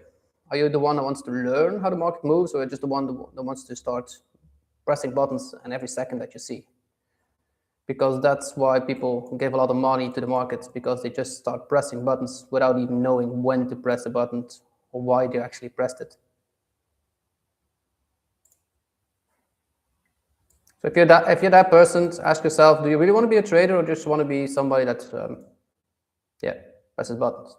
Are you the one that wants to learn how the market moves, or just the one that wants to start pressing buttons in every second that you see? Because that's why people give a lot of money to the markets, because they just start pressing buttons without even knowing when to press a button or why they actually pressed it. So if you're that person, ask yourself, do you really want to be a trader, or just want to be somebody that presses buttons?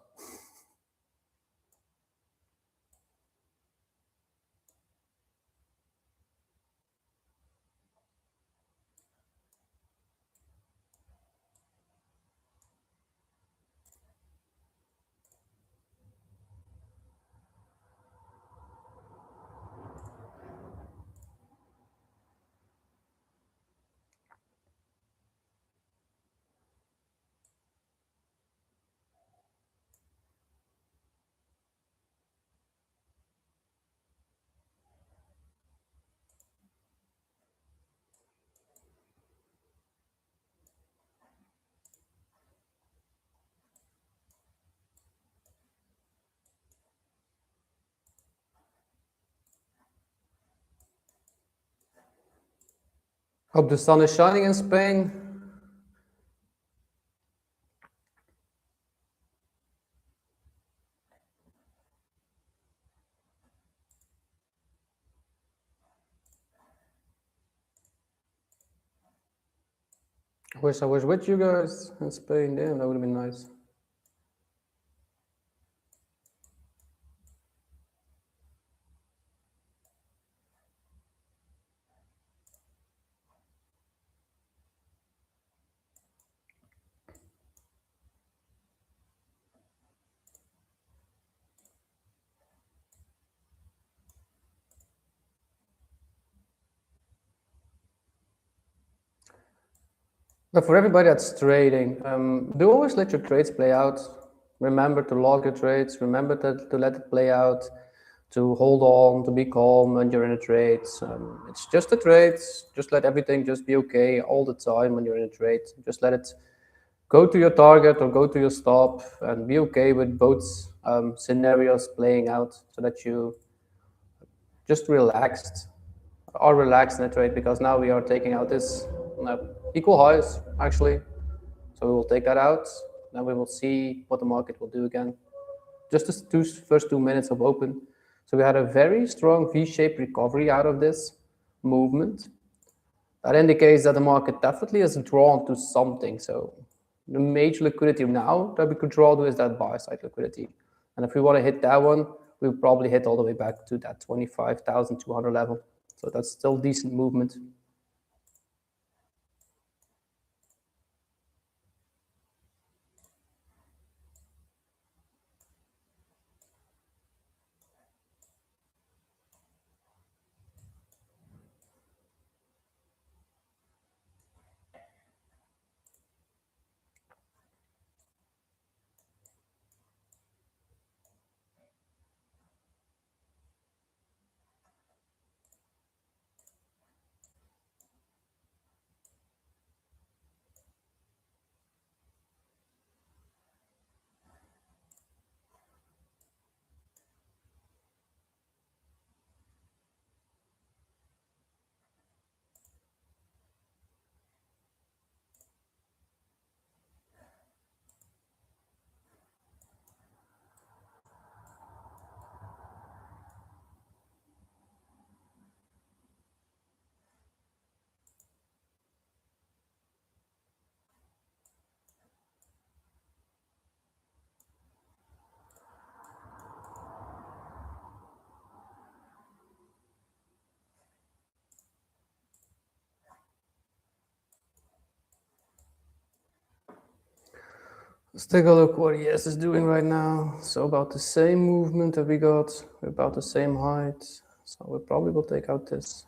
Hope the sun is shining in Spain. I wish I was with you guys in Spain. Damn, that would have been nice. But for everybody that's trading, do always let your trades play out. Remember to log your trades. Remember to let it play out, to hold on, to be calm when you're in a trade. It's just a trade. Just let everything just be okay all the time when you're in a trade. Just let it go to your target or go to your stop and be okay with both scenarios playing out so that you just are relaxed in the trade, because now we are taking out this equal highs actually. So we will take that out, then we will see what the market will do again. Just the first 2 minutes of open. So we had a very strong V-shaped recovery out of this movement. That indicates that the market definitely is drawn to something. So the major liquidity now that we could draw to is that buy side liquidity. And if we want to hit that one, we'll probably hit all the way back to that 25,200 level. So that's still decent movement. Let's take a look what ES is doing right now. So about the same movement that we got, about the same height. So we probably will take out this.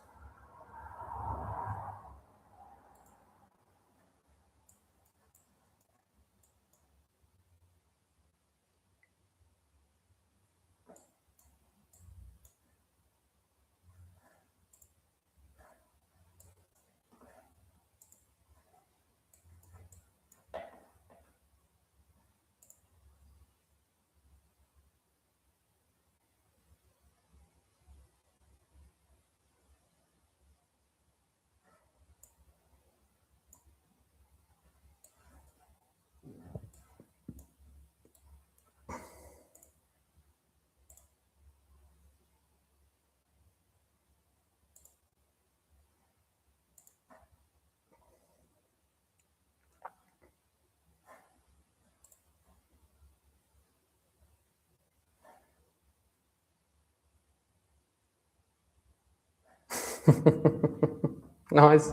Nice.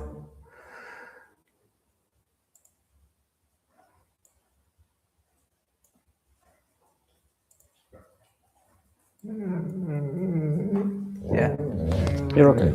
Yeah, you're okay.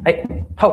Hey, ho!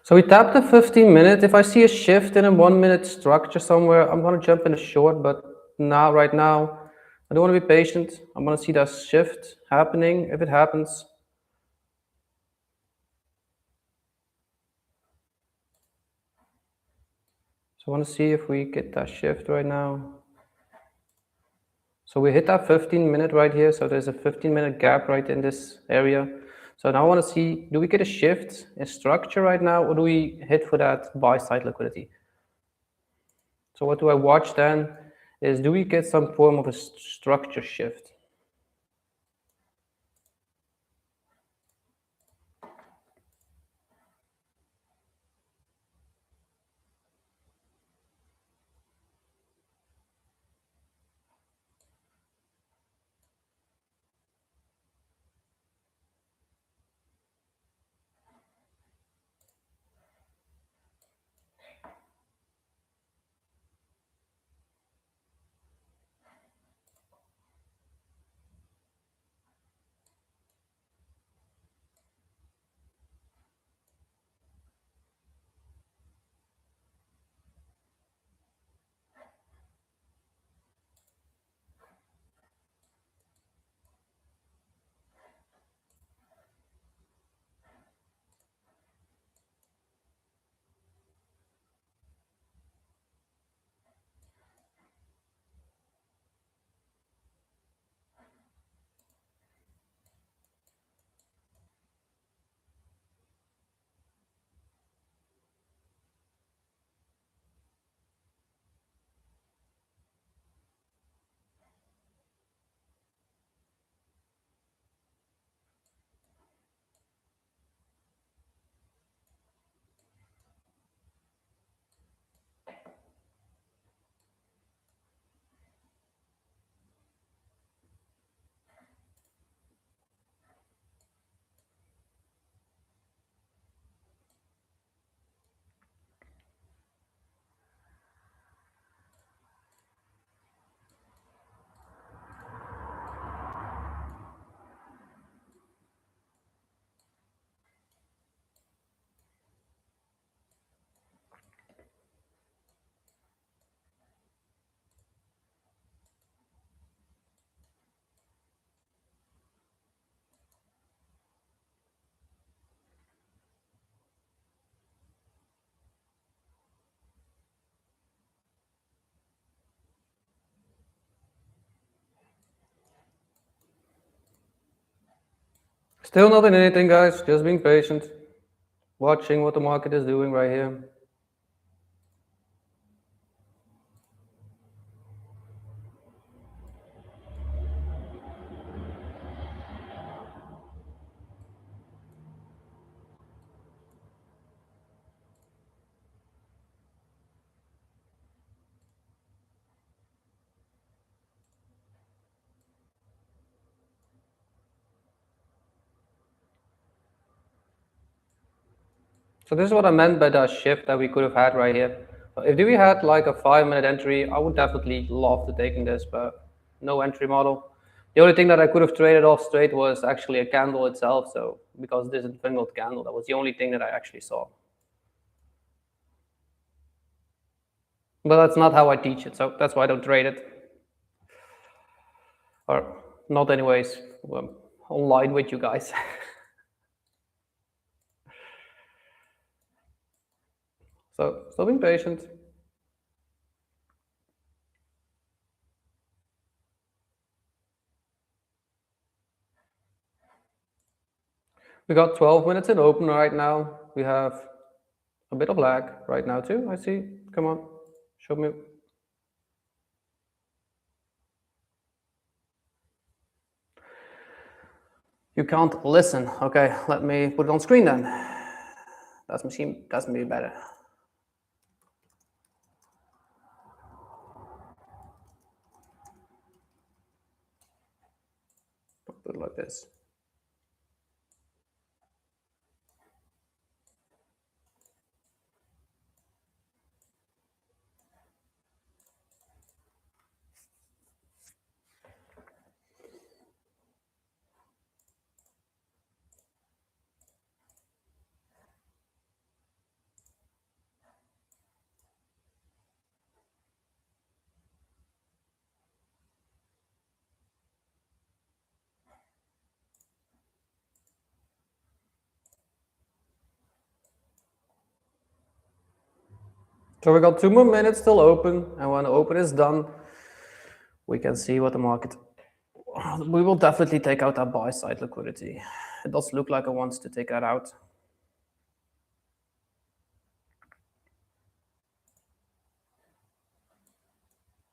So we tap the 15 minute. If I see a shift in a 1 minute structure somewhere, I'm gonna jump in a short, but now, right now, I don't wanna be patient. I'm gonna see that shift happening if it happens. So I wanna see if we get that shift right now. So we hit that 15 minute right here. So there's a 15-minute gap right in this area. So now I want to see, do we get a shift in structure right now, or do we hit for that buy side liquidity? So what do I watch then is, do we get some form of a structure shift? Still not in anything, guys, just being patient, watching what the market is doing right here. So this is what I meant by that shift that we could have had right here. If we had like a 5 minute entry, I would definitely love to taking this, but no entry model. The only thing that I could have traded off straight was actually a candle itself. So because this is a fingered candle, that was the only thing that I actually saw. But that's not how I teach it, so that's why I don't trade it. Or not anyways, online with you guys. So still being patient. We got 12 minutes in open right now. We have a bit of lag right now too, I see. Come on, show me. You can't listen. Okay, let me put it on screen then. That's me better. Put it like this. So we got 2 more minutes still open, and when the open is done, we can see what the market. We will definitely take out that buy side liquidity. It does look like it wants to take that out.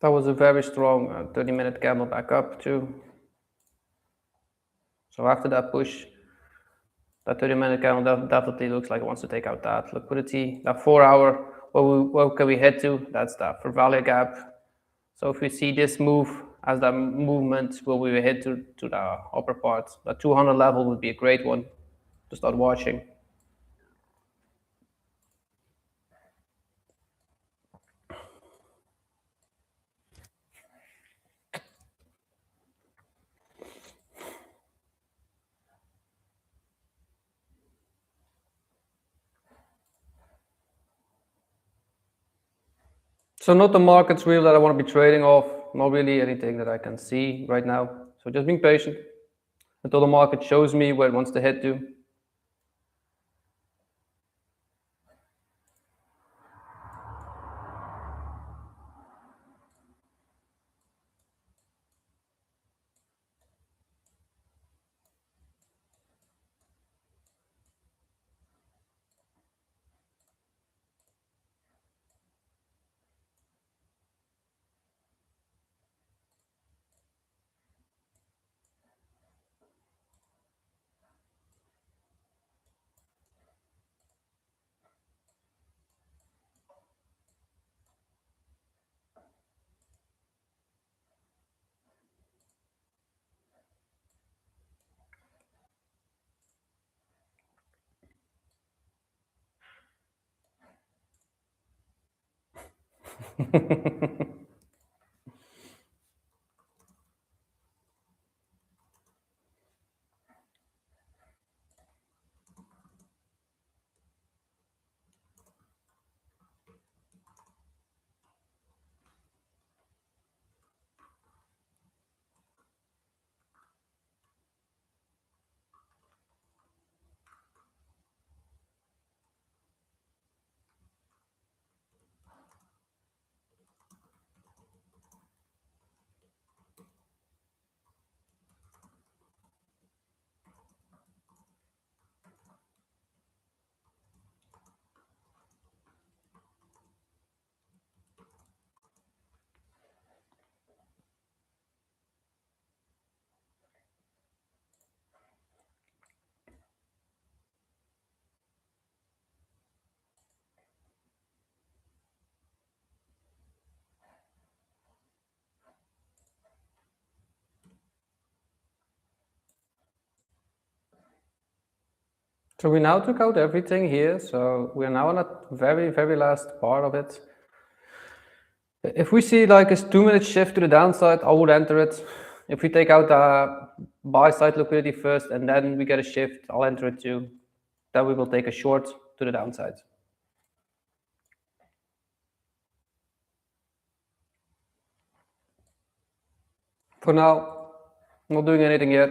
That was a very strong 30-minute candle back up too. So after that push, that 30-minute candle definitely looks like it wants to take out that liquidity. That 4-hour, what can we head to? That's that for value gap. So if we see this move as that movement, will we hit to the upper part? The 200 level would be a great one to start watching. So not the markets wheel that I want to be trading off, not really anything that I can see right now. So just being patient until the market shows me where it wants to head to. So we now took out everything here. So we're now on the very, very last part of it. If we see like a 2-minute shift to the downside, I would enter it. If we take out the buy side liquidity first and then we get a shift, I'll enter it too. Then we will take a short to the downside. For now, not doing anything yet.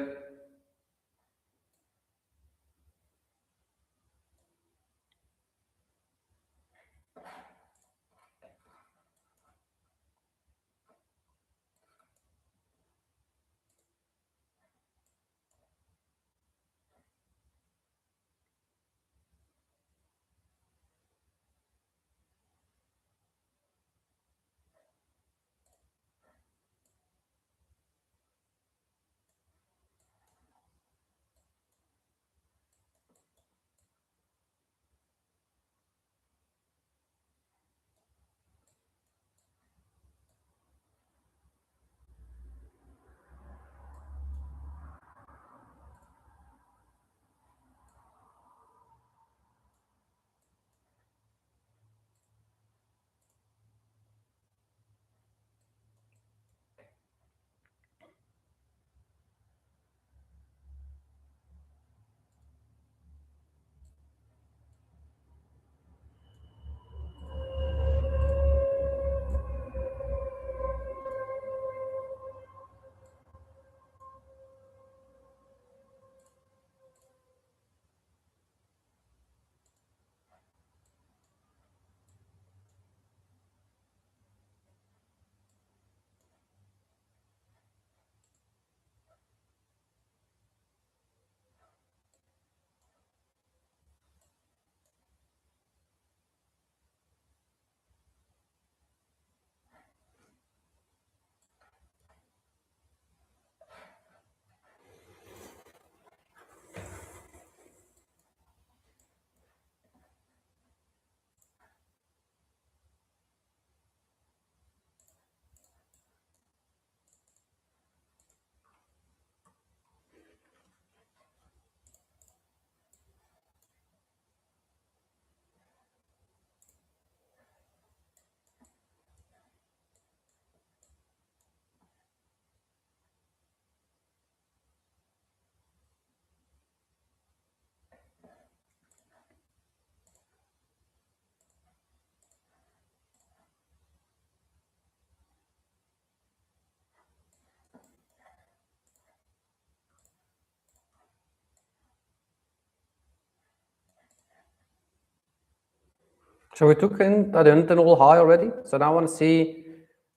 So we took in that internal high already. So now I want to see,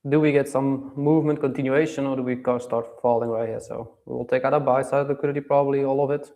do we get some movement continuation or do we start falling right here? So we will take out a buy side liquidity, probably all of it.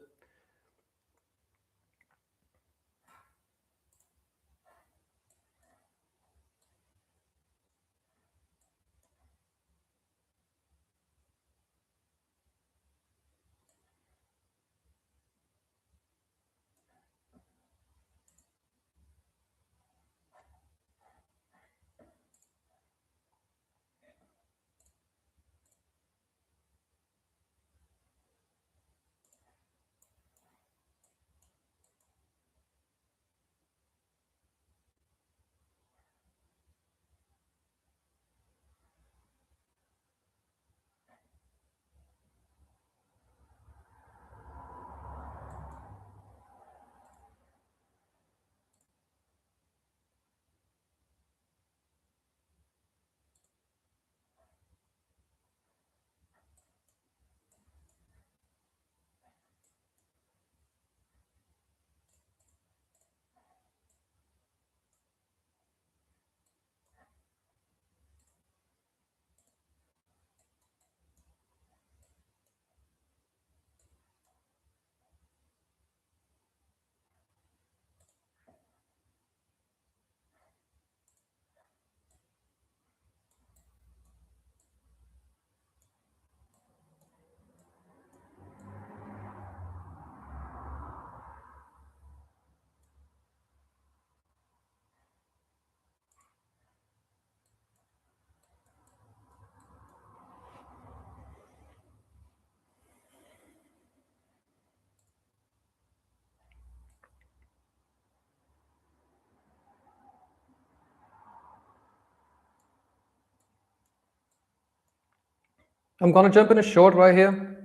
I'm gonna jump in a short right here.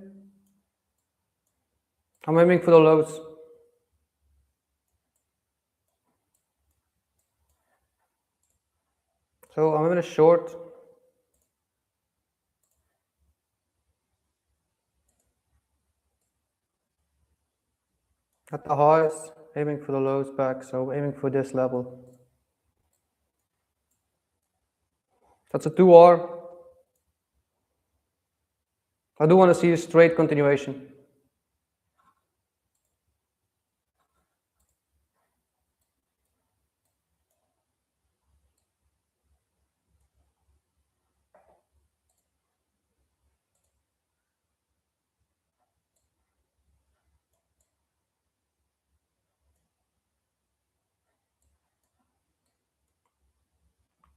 I'm aiming for the lows. So I'm in a short. At the highs, aiming for the lows back, so aiming for this level. That's a 2R. I do want to see a straight continuation.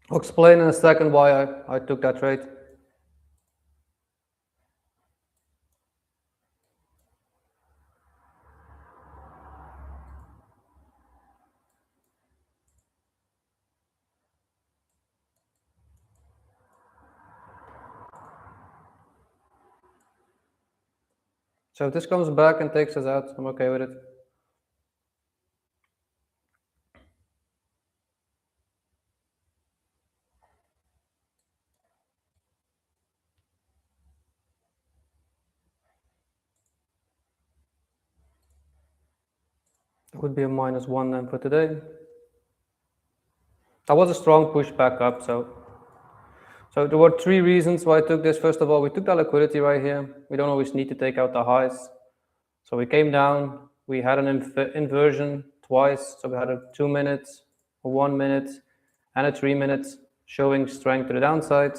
I'll explain in a second why I took that trade. So if this comes back and takes us out, I'm okay with it. It would be a -1 then for today. That was a strong push back up, so there were 3 reasons why I took this. First of all, we took that liquidity right here. We don't always need to take out the highs. So we came down, we had an inversion twice. So we had a 2 minutes, a 1 minute, and a 3 minutes showing strength to the downside.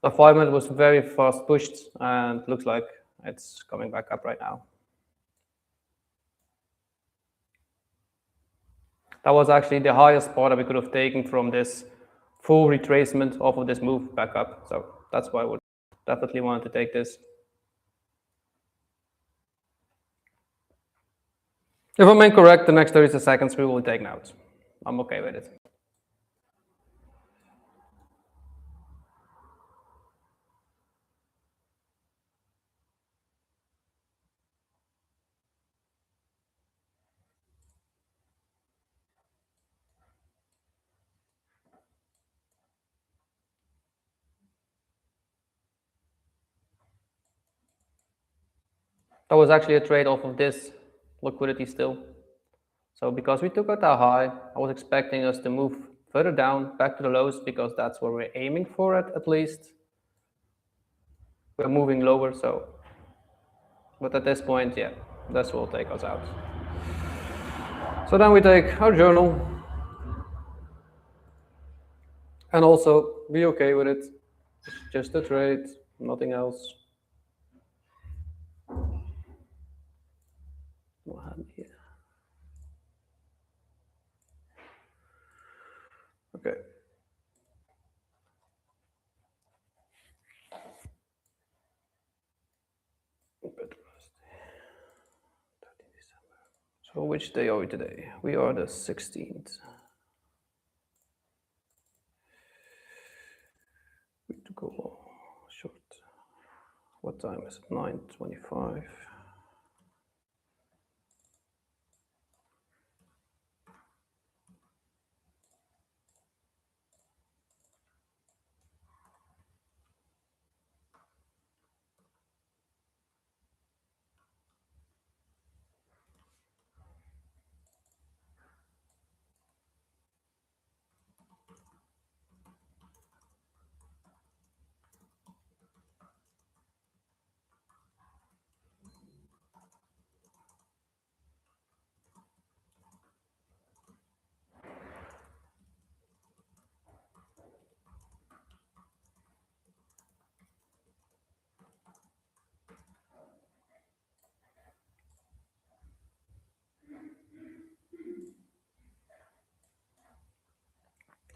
The 5 minute was very fast pushed and looks like it's coming back up right now. That was actually the highest spot that we could have taken from this full retracement off of this move back up. So that's why I would definitely want to take this. If I'm incorrect, the next 30 seconds we will take notes. I'm okay with it. That was actually a trade off of this liquidity still. So because we took out that high, I was expecting us to move further down, back to the lows, because that's where we're aiming for at least. We're moving lower, so. But at this point, yeah, this will take us out. So then we take our journal and also be okay with it. Just a trade, nothing else. What happened here? Okay. So which day are we today? We are the 16th. We need to go short. What time is it? 9:25.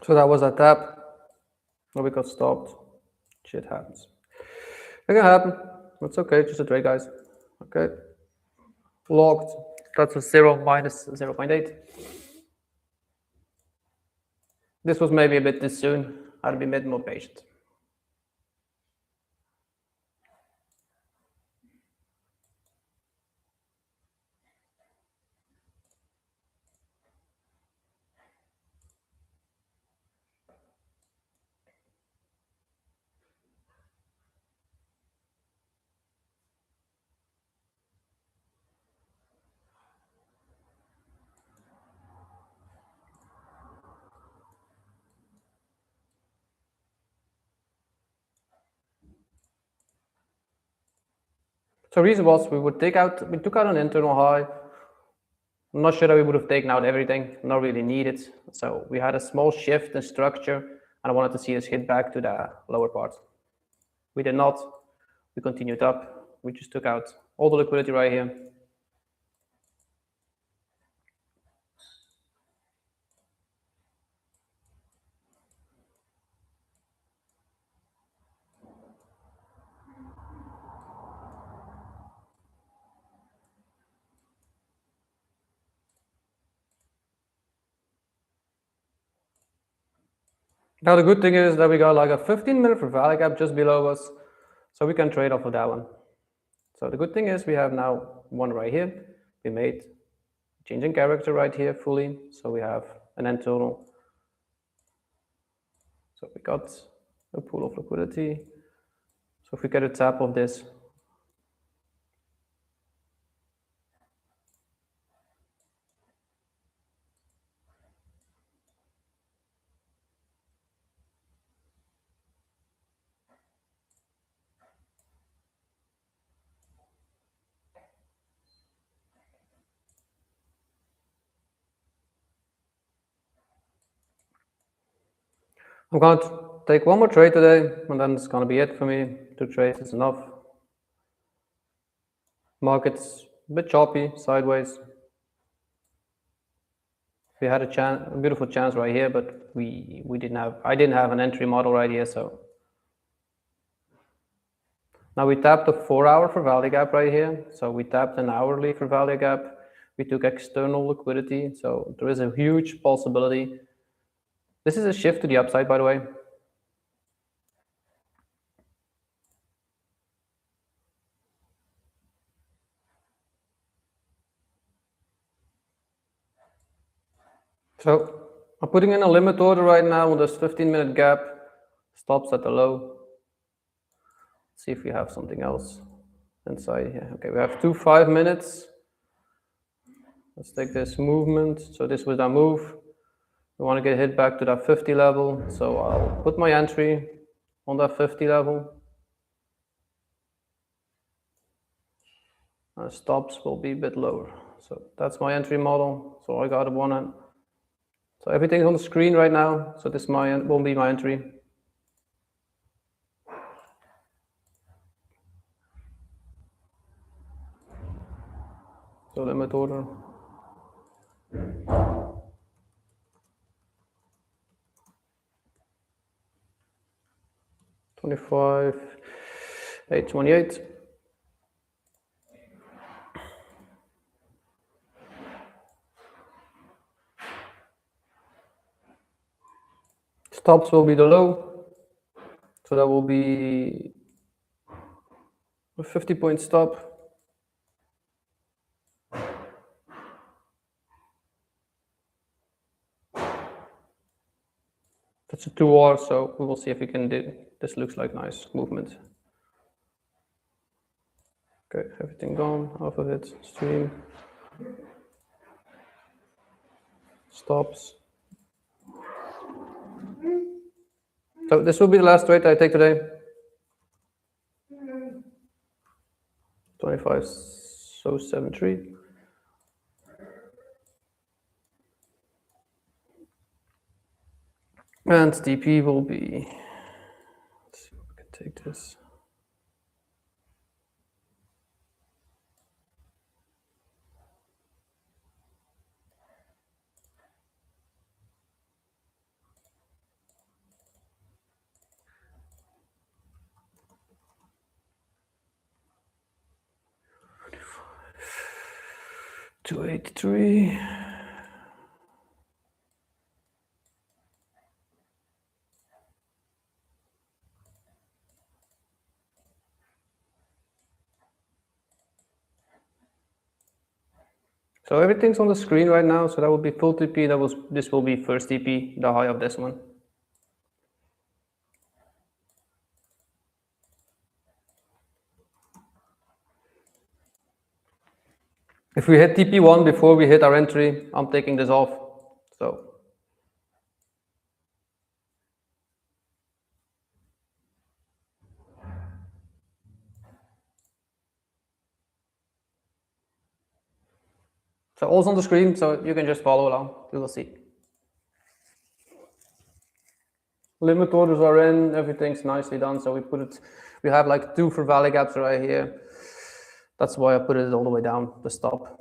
So that was a tap. Or we got stopped. Shit happens. It can happen. That's okay. Just a trade, guys. Okay. Locked. That's a 0 minus 0.8. This was maybe a bit too soon. I'd be a bit more patient. So reason was we took out an internal high. I'm not sure that we would have taken out everything, not really needed. So we had a small shift in structure, and I wanted to see us hit back to the lower part. We did not. We continued up. We just took out all the liquidity right here. Now the good thing is that we got like a 15-minute for value gap just below us, so we can trade off of that one. So the good thing is we have now one right here. We made changing character right here fully, so we have an internal. So we got a pool of liquidity. So if we get a tap of this, I'm going to take one more trade today, and then it's going to be it for me. 2 trades is enough. Market's a bit choppy, sideways. We had a beautiful chance right here, but I didn't have an entry model right here, so. Now we tapped the 4-hour for value gap right here. So we tapped an hourly for value gap. We took external liquidity, so there is a huge possibility. This is a shift to the upside, by the way. So I'm putting in a limit order right now with this 15-minute gap. Stops at the low. Let's see if we have something else inside here. Okay, we have 2 5 minutes. Let's take this movement. So this was our move. We want to get hit back to that 50 level. So I'll put my entry on that 50 level. Stops will be a bit lower. So that's my entry model. So I got a one end. So everything's on the screen right now. So this will be my entry. So limit order. $25, $8.28. Stops will be the low. So that will be a 50-point stop. That's a 2R, so we will see if we can do. This looks like nice movement. Okay, everything gone, off of it, stream. Stops. So this will be the last trade I take today. 25, so 7.3. And DP will be, let's see if we can take this. $283. So everything's on the screen right now. So that will be full TP. This will be first TP, the high of this one. If we hit TP1 before we hit our entry, I'm taking this off. So all's on the screen, so you can just follow along. We will see. Limit orders are in, everything's nicely done. So we have like 2 for valley gaps right here. That's why I put it all the way down, the stop.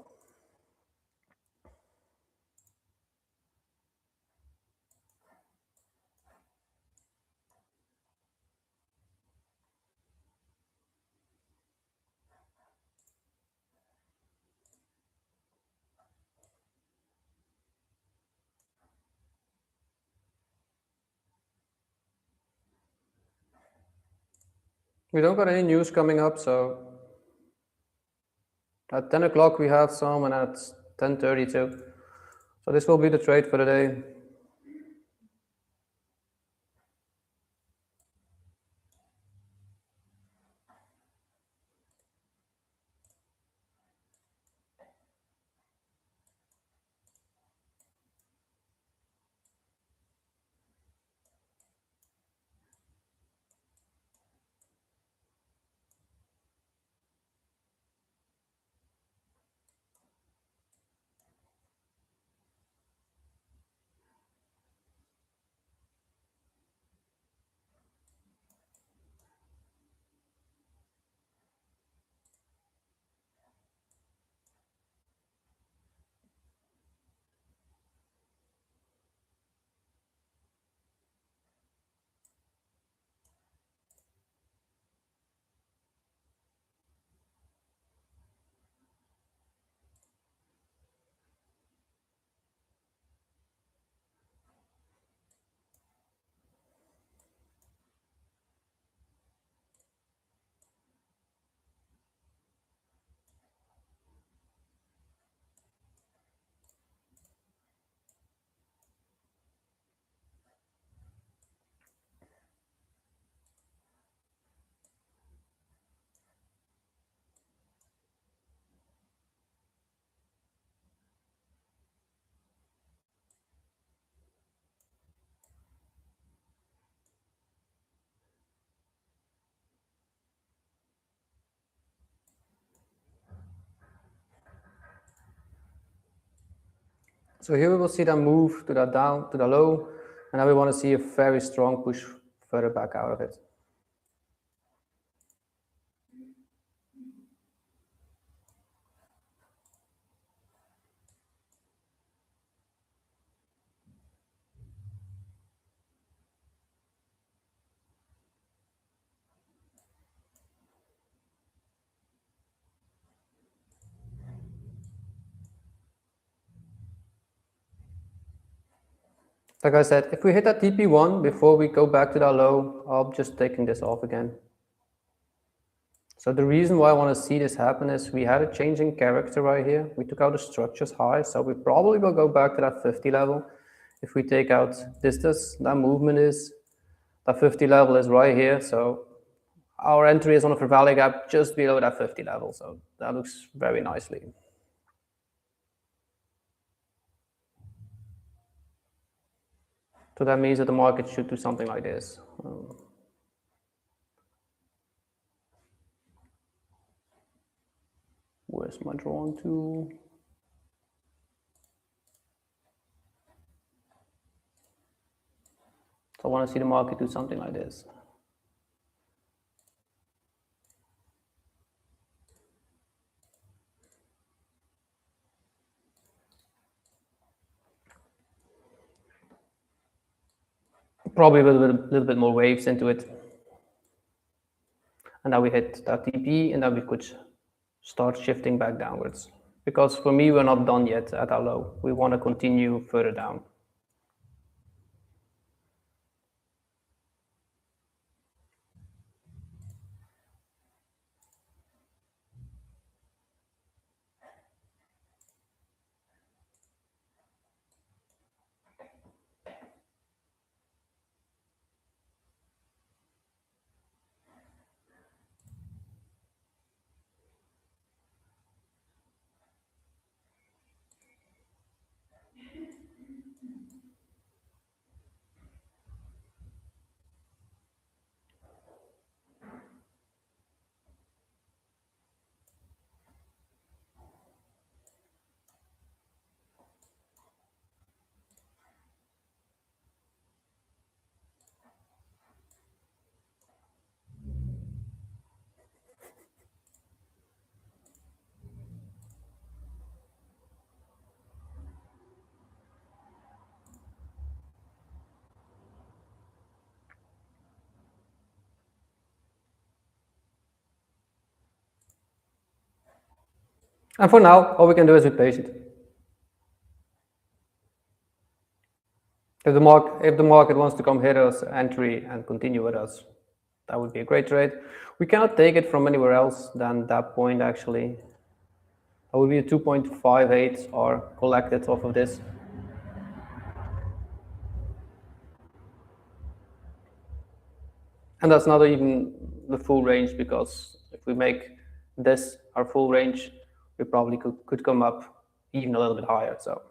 We don't got any news coming up, so at 10 o'clock we have some, and at 10:30 too. So this will be the trade for the day. So here we will see that move to that down, to the low, and now we want to see a very strong push further back out of it. Like I said, if we hit that TP1 before we go back to that low, I'm just taking this off again. So the reason why I want to see this happen is we had a change in character right here. We took out the structures high, so we probably will go back to that 50 level. If we take out distance, that movement is, that 50 level is right here. So our entry is on a fair value gap just below that 50 level. So that looks very nicely. So that means that the market should do something like this. Where's my drawing tool? So I want to see the market do something like this. Probably a little bit more waves into it. And now we hit that TP, and then we could start shifting back downwards. Because for me, we're not done yet at our low. We want to continue further down. And for now, all we can do is be patient. If the market wants to come hit us, entry, and continue with us, that would be a great trade. We cannot take it from anywhere else than that point, actually. That would be a 2.58 or collected off of this. And that's not even the full range, because if we make this our full range, we probably could come up even a little bit higher. So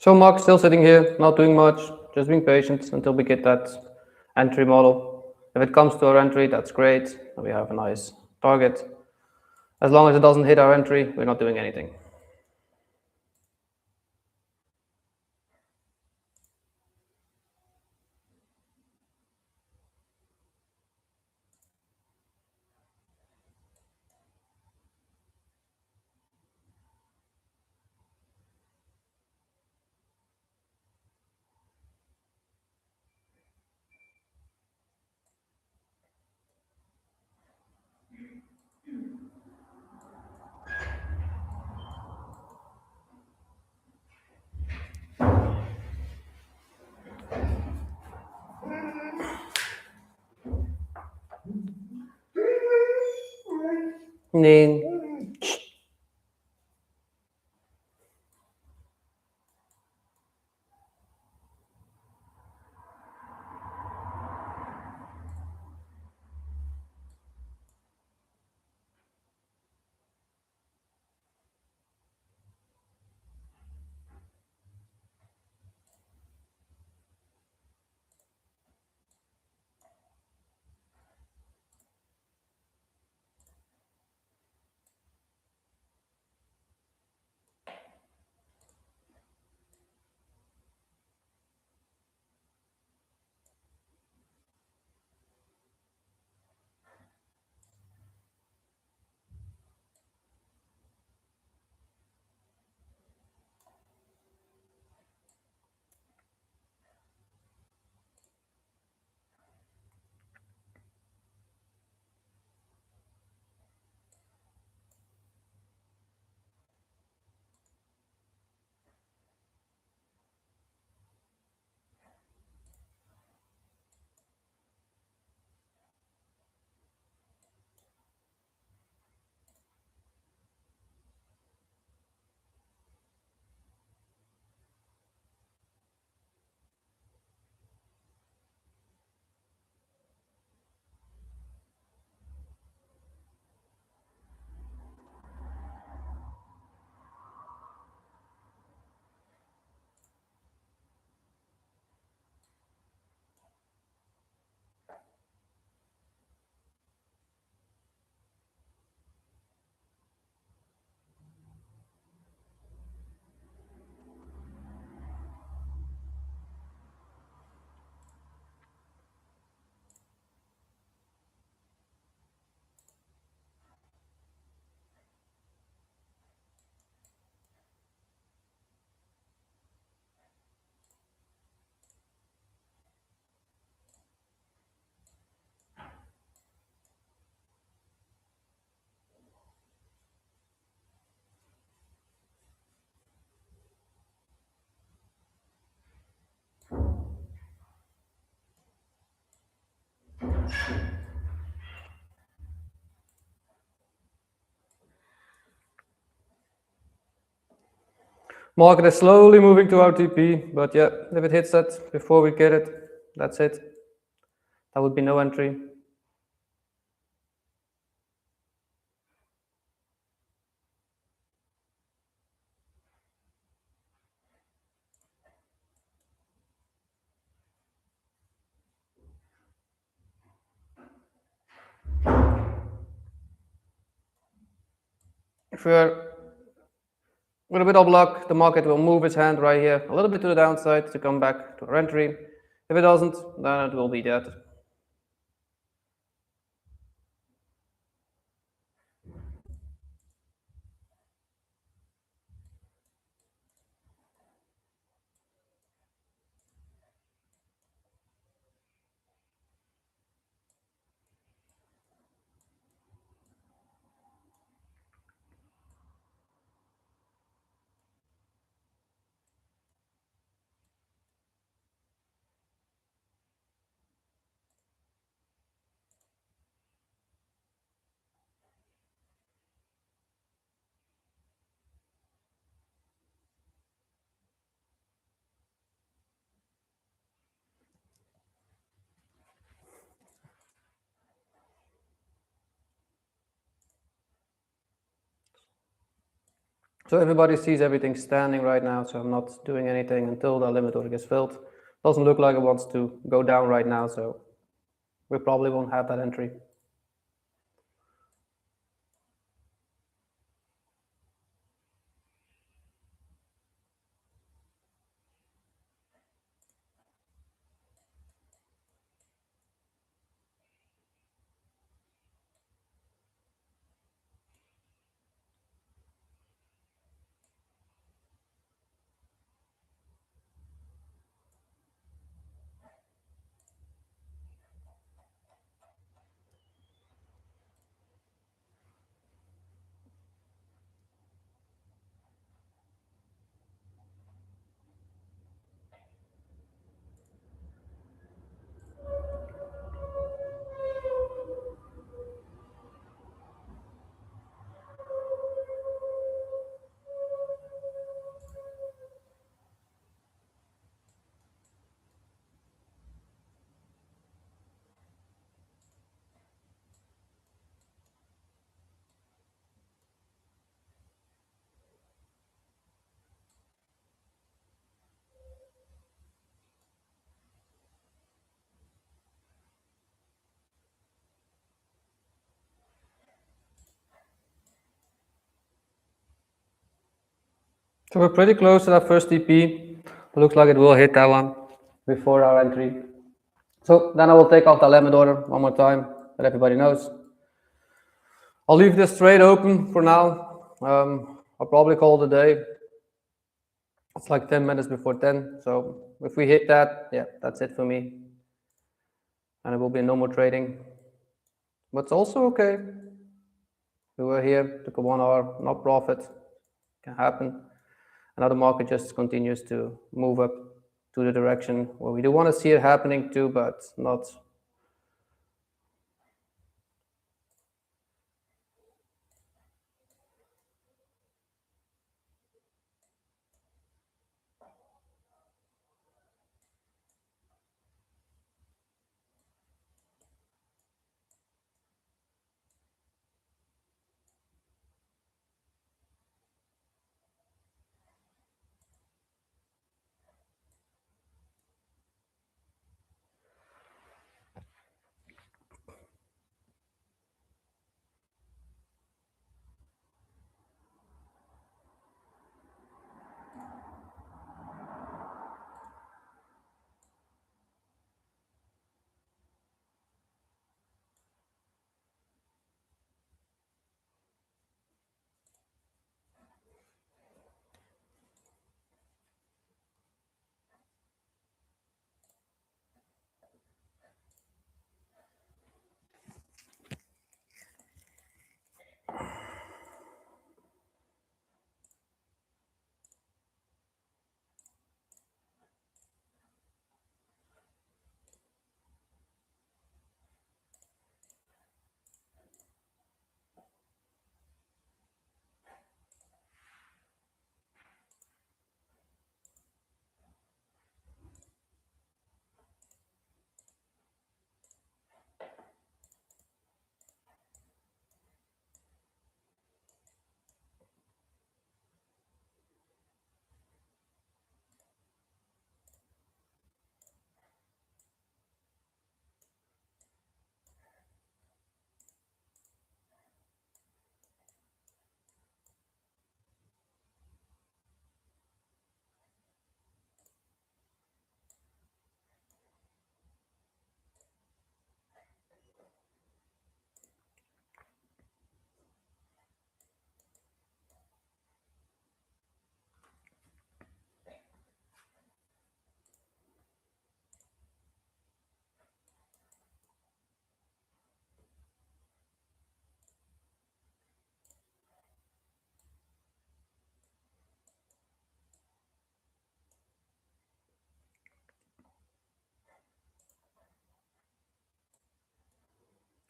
So Mark's still sitting here, not doing much, just being patient until we get that entry model. If it comes to our entry, that's great. We have a nice target. As long as it doesn't hit our entry, we're not doing anything. Nee. Market is slowly moving to our TP, but yeah, if it hits that before we get it, that's it. That would be no entry. If we're with a bit of luck, the market will move its hand right here a little bit to the downside to come back to our entry. If it doesn't, then it will be dead. So everybody sees everything standing right now, so I'm not doing anything until the limit order gets filled. Doesn't look like it wants to go down right now, so we probably won't have that entry. So we're pretty close to that first TP. It looks like it will hit that one before our entry. So then I will take off the limit order one more time, that everybody knows. I'll leave this trade open for now. I'll probably call it a day. It's like 10 minutes before 10. So if we hit that, yeah, that's it for me. And it will be no more trading. But it's also okay. We were here, took a 1 hour, no profit. Can happen. And now the market just continues to move up to the direction where we do want to see it happening too, but not.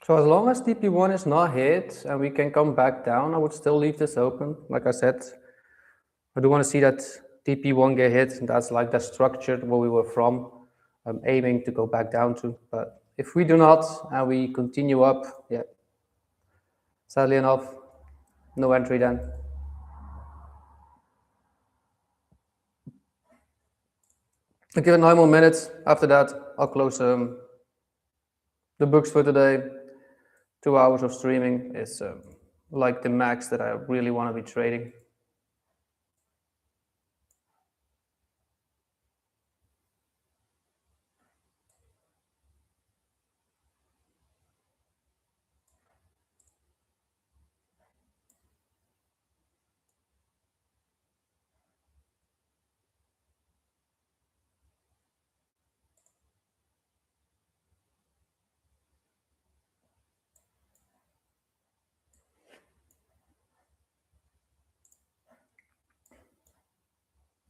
So as long as TP1 is not hit and we can come back down, I would still leave this open. Like I said, I do want to see that TP1 get hit, and that's like the structure where we were from. I'm aiming to go back down to, but if we do not and we continue up, yeah, sadly enough, no entry then. I'll give it 9 more minutes. After that, I'll close the books for today. 2 hours of streaming is like the max that I really want to be trading.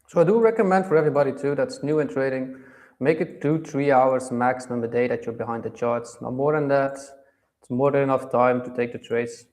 So I do recommend for everybody too that's new in trading, make it 2-3 hours maximum a day that you're behind the charts. Not more than that. It's more than enough time to take the trades.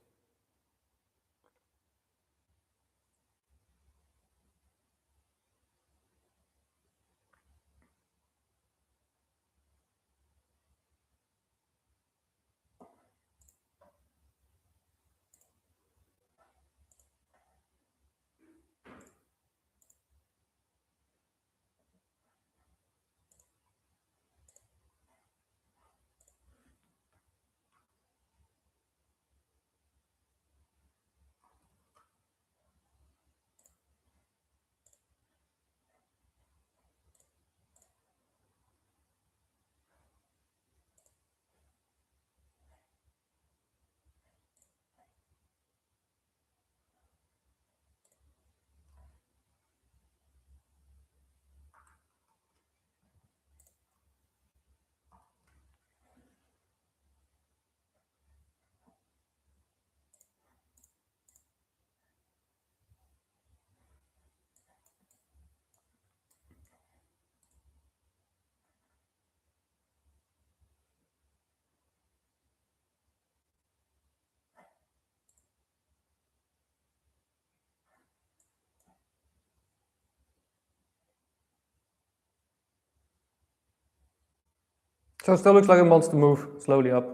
So it still looks like it wants to move slowly up.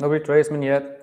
No retracement yet.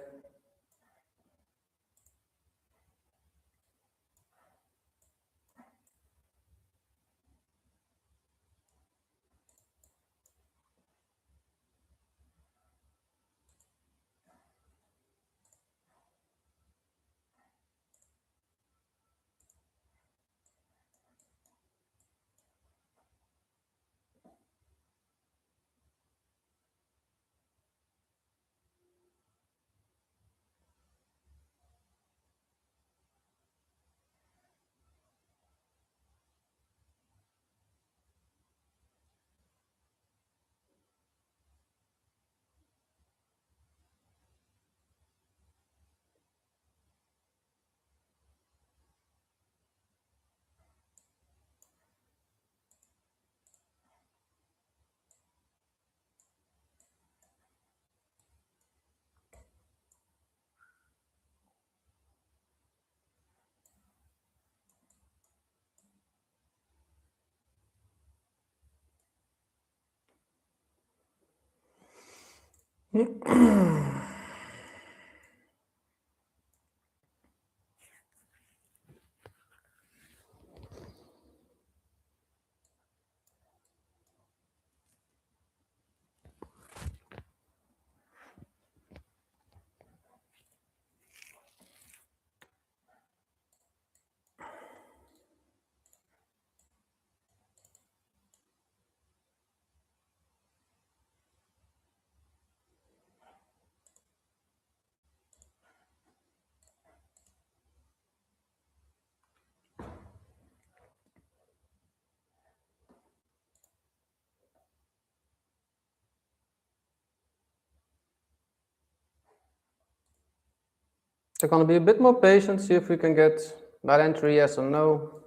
So gonna be a bit more patient, see if we can get that entry, yes or no.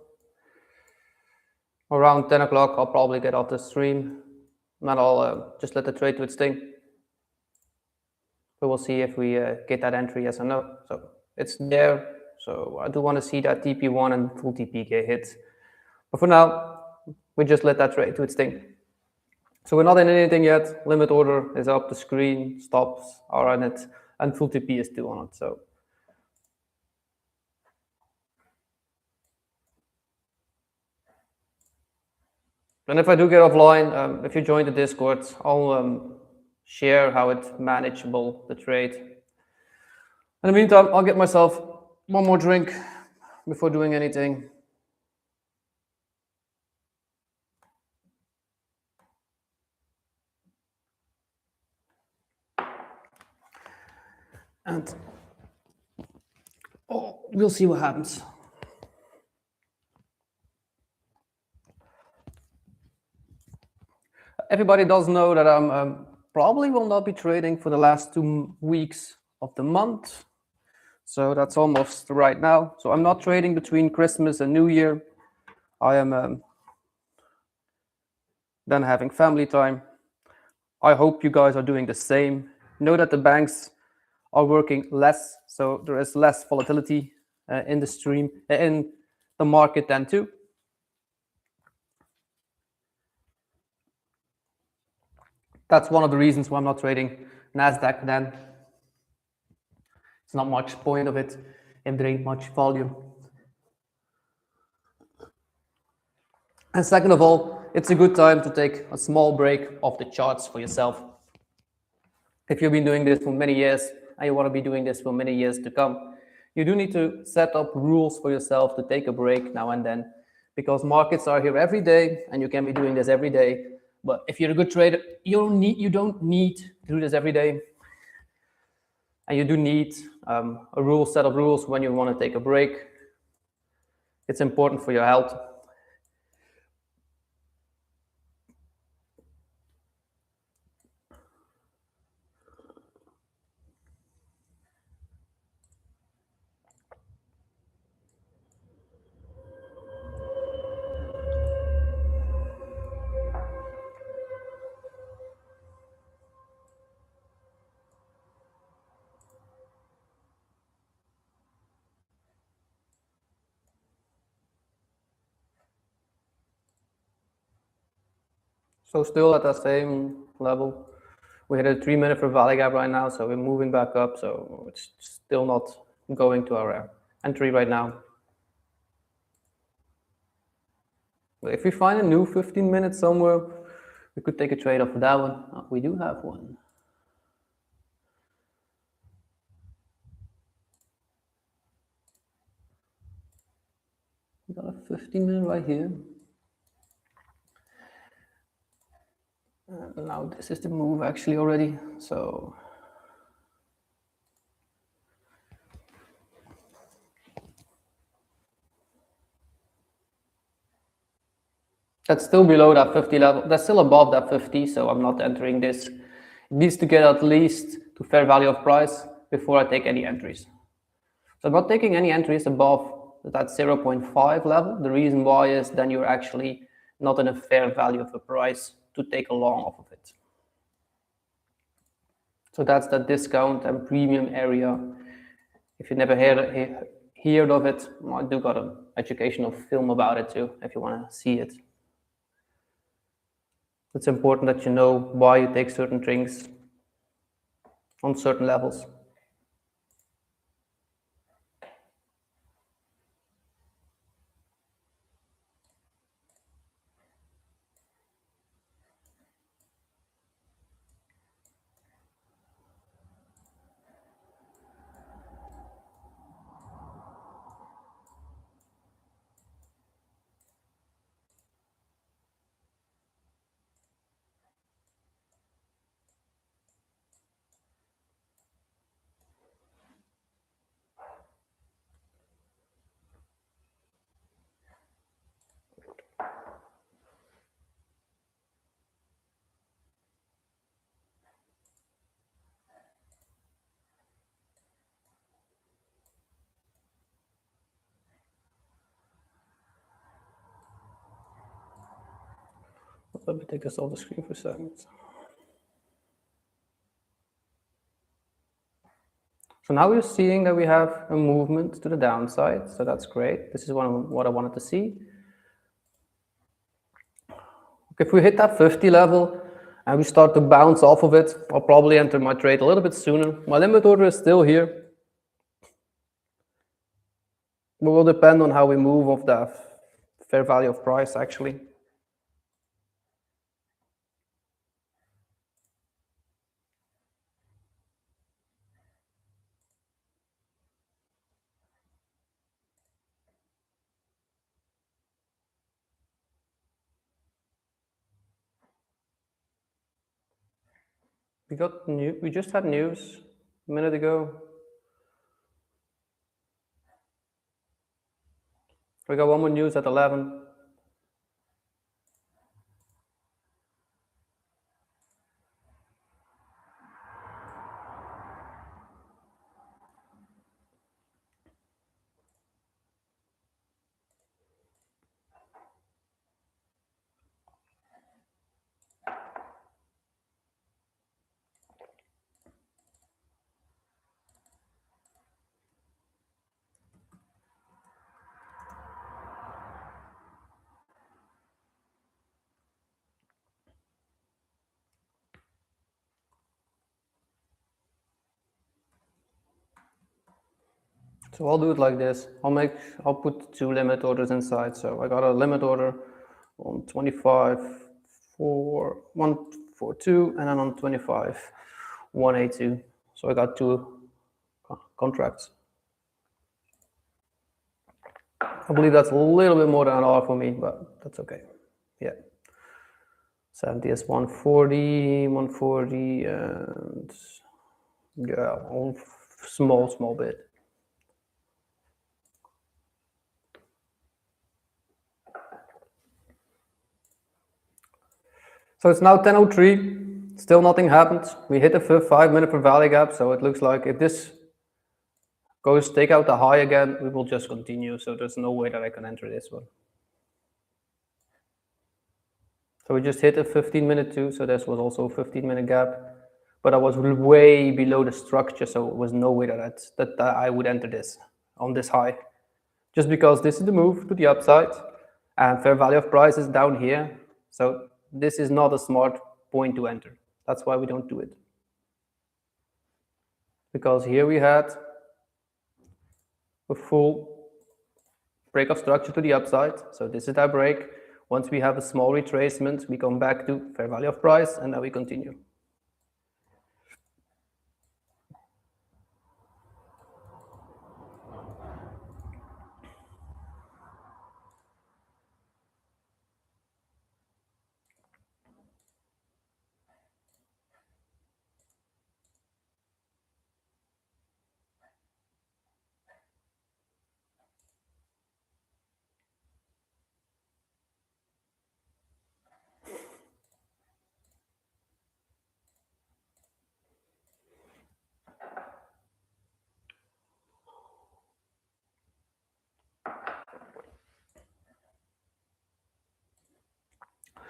Around 10 o'clock, I'll probably get off the stream. Not I'll just let the trade do its thing. But we'll see if we get that entry, yes or no. So it's there. So I do want to see that TP1 and full TP get hit. But for now, we just let that trade do its thing. So we're not in anything yet. Limit order is up, the screen, stops are on it, and full TP is still on it. So and if I do get offline, if you join the Discord, I'll share how it's manageable, the trade. In the meantime, I'll get myself one more drink before doing anything. And we'll see what happens. Everybody does know that I'm probably will not be trading for the last 2 weeks of the month. So that's almost right now. So I'm not trading between Christmas and New Year. I am then having family time. I hope you guys are doing the same. Know that the banks are working less, so there is less volatility in the stream, in the market then too. That's one of the reasons why I'm not trading NASDAQ then. It's not much point of it if there ain't much volume. And second of all, it's a good time to take a small break off the charts for yourself. If you've been doing this for many years and you want to be doing this for many years to come, you do need to set up rules for yourself to take a break now and then, because markets are here every day and you can be doing this every day. But if you're a good trader, you don't need to do this every day. And you do need a set of rules when you want to take a break. It's important for your health. So still at the same level. We hit a 3-minute for Valley Gap right now, so we're moving back up. So it's still not going to our entry right now. But if we find a new 15 minutes somewhere, we could take a trade off of that one. Oh, we do have one. We got a 15-minute right here. Now this is the move actually already. So that's still below that 50 level. That's still above that 50, so I'm not entering this. It needs to get at least to fair value of price before I take any entries. So I'm not taking any entries above that 0.5 level. The reason why is then you're actually not in a fair value of a price to take a long off of it. So that's the discount and premium area. If you never heard of it, I do got an educational film about it too, if you want to see it. It's important that you know why you take certain drinks on certain levels. Let me take this off the screen for a second. So now we're seeing that we have a movement to the downside, so that's great. This is what I wanted to see. If we hit that 50 level and we start to bounce off of it, I'll probably enter my trade a little bit sooner. My limit order is still here. It will depend on how we move off the fair value of price, actually. We just had news a minute ago. We got one more news at 11. So I'll do it like this. I'll put two limit orders inside. So I got a limit order on 25 for 142 and then on 25 182. So I got two contracts. I believe that's a little bit more than an hour for me, but that's okay. Yeah. 70 is 140, 140, and yeah, small bit. So it's now 10:03, still nothing happened. We hit the 5-minute per valley gap, so it looks like if this goes take out the high again, we will just continue. So there's no way that I can enter this one. So we just hit a 15-minute too, so this was also a 15-minute gap, but I was way below the structure, so it was no way that I would enter this on this high, just because this is the move to the upside, and fair value of price is down here. So this is not a smart point to enter. That's why we don't do it. Because here we had a full break of structure to the upside. So this is our break. Once we have a small retracement, we come back to fair value of price, and then we continue.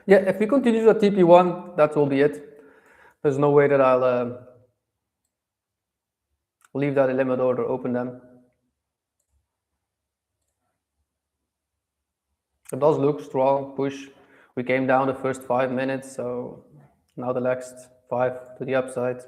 Yeah, if we continue to TP1, that will be it. There's no way that I'll leave that limit order open then. It does look strong push. We came down the first 5 minutes, so now the next 5 to the upside.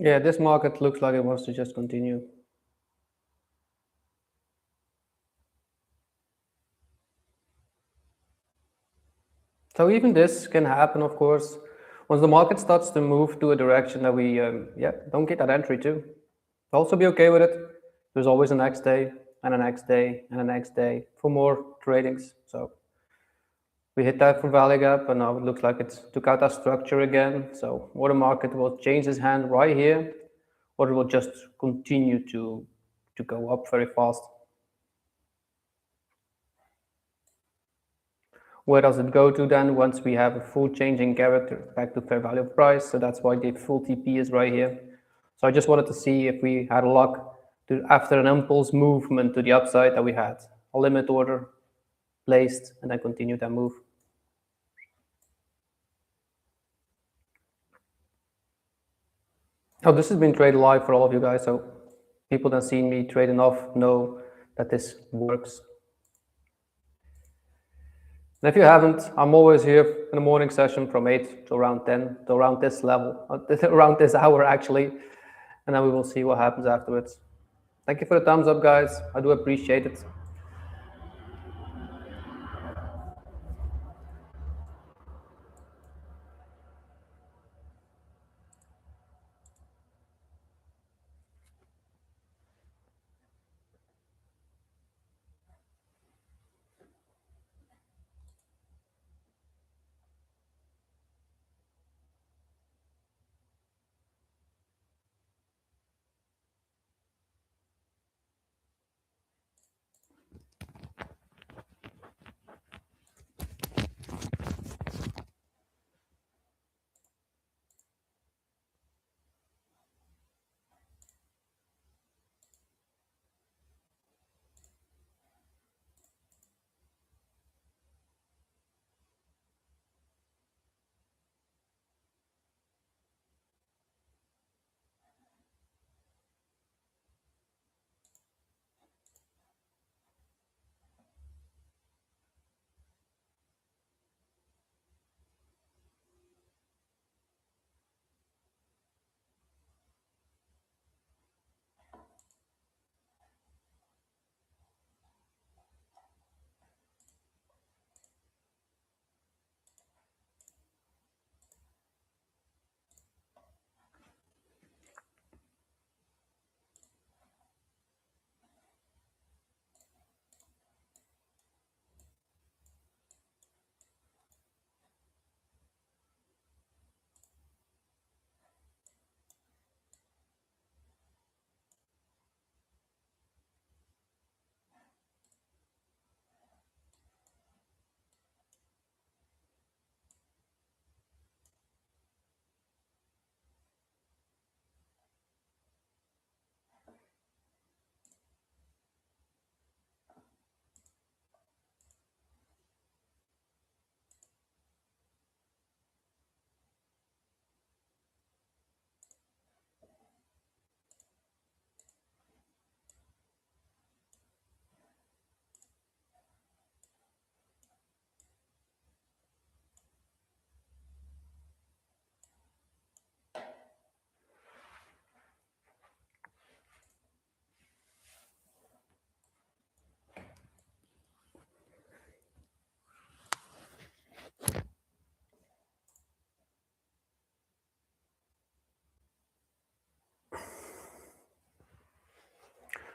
Yeah, this market looks like it wants to just continue. So even this can happen, of course, once the market starts to move to a direction that we, don't get that entry to. Also be okay with it. There's always a next day and a next day and a next day for more tradings. So we hit that for value gap, and now it looks like it took out that structure again. So or the market will change its hand right here, or it will just continue to go up very fast. Where does it go to then once we have a full change in character back to fair value of price? So that's why the full TP is right here. So I just wanted to see if we had luck to, after an impulse movement to the upside, that we had a limit order placed and then continue that move. Oh, this has been traded live for all of you guys, so people that seen me trade enough know that this works. And if you haven't, I'm always here in the morning session from 8 to around 10, to around this level, around this hour actually, and then we will see what happens afterwards. Thank you for the thumbs up, guys. I do appreciate it.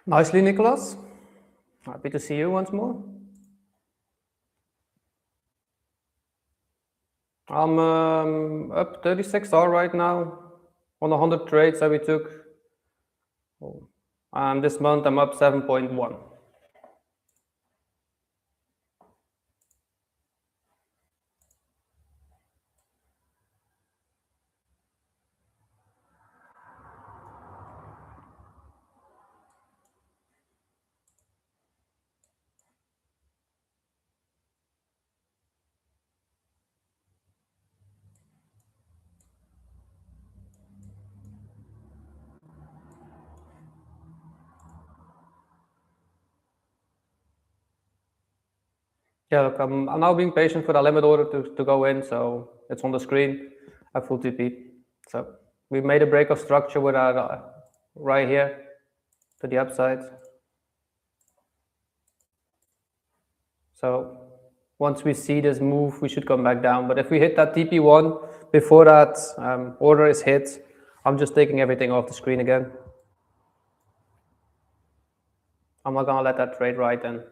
Nicely, Nicholas. Happy to see you once more. I'm up 36R right now on 100 trades that we took. This month I'm up 7.1. Yeah, look, I'm now being patient for the limit order to go in, so it's on the screen at full TP. So We made a break of structure with our right here to the upside. So once we see this move, we should come back down. But if we hit that TP1 before that order is hit, I'm just taking everything off the screen again. I'm not gonna let that trade ride then.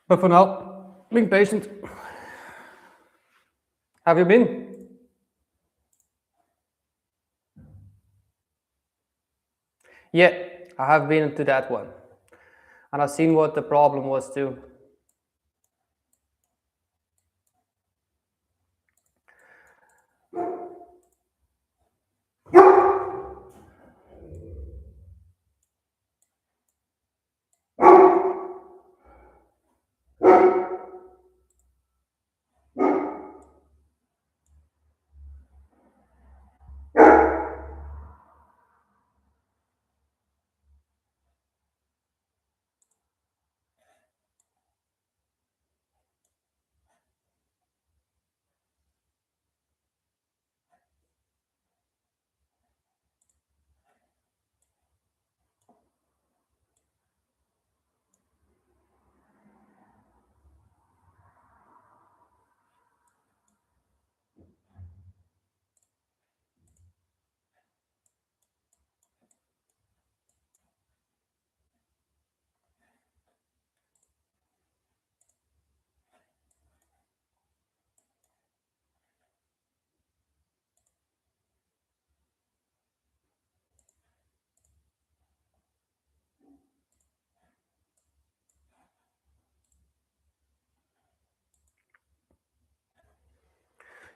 But for now, being patient. Have you been? Yeah, I have been into that one. And I've seen what the problem was too.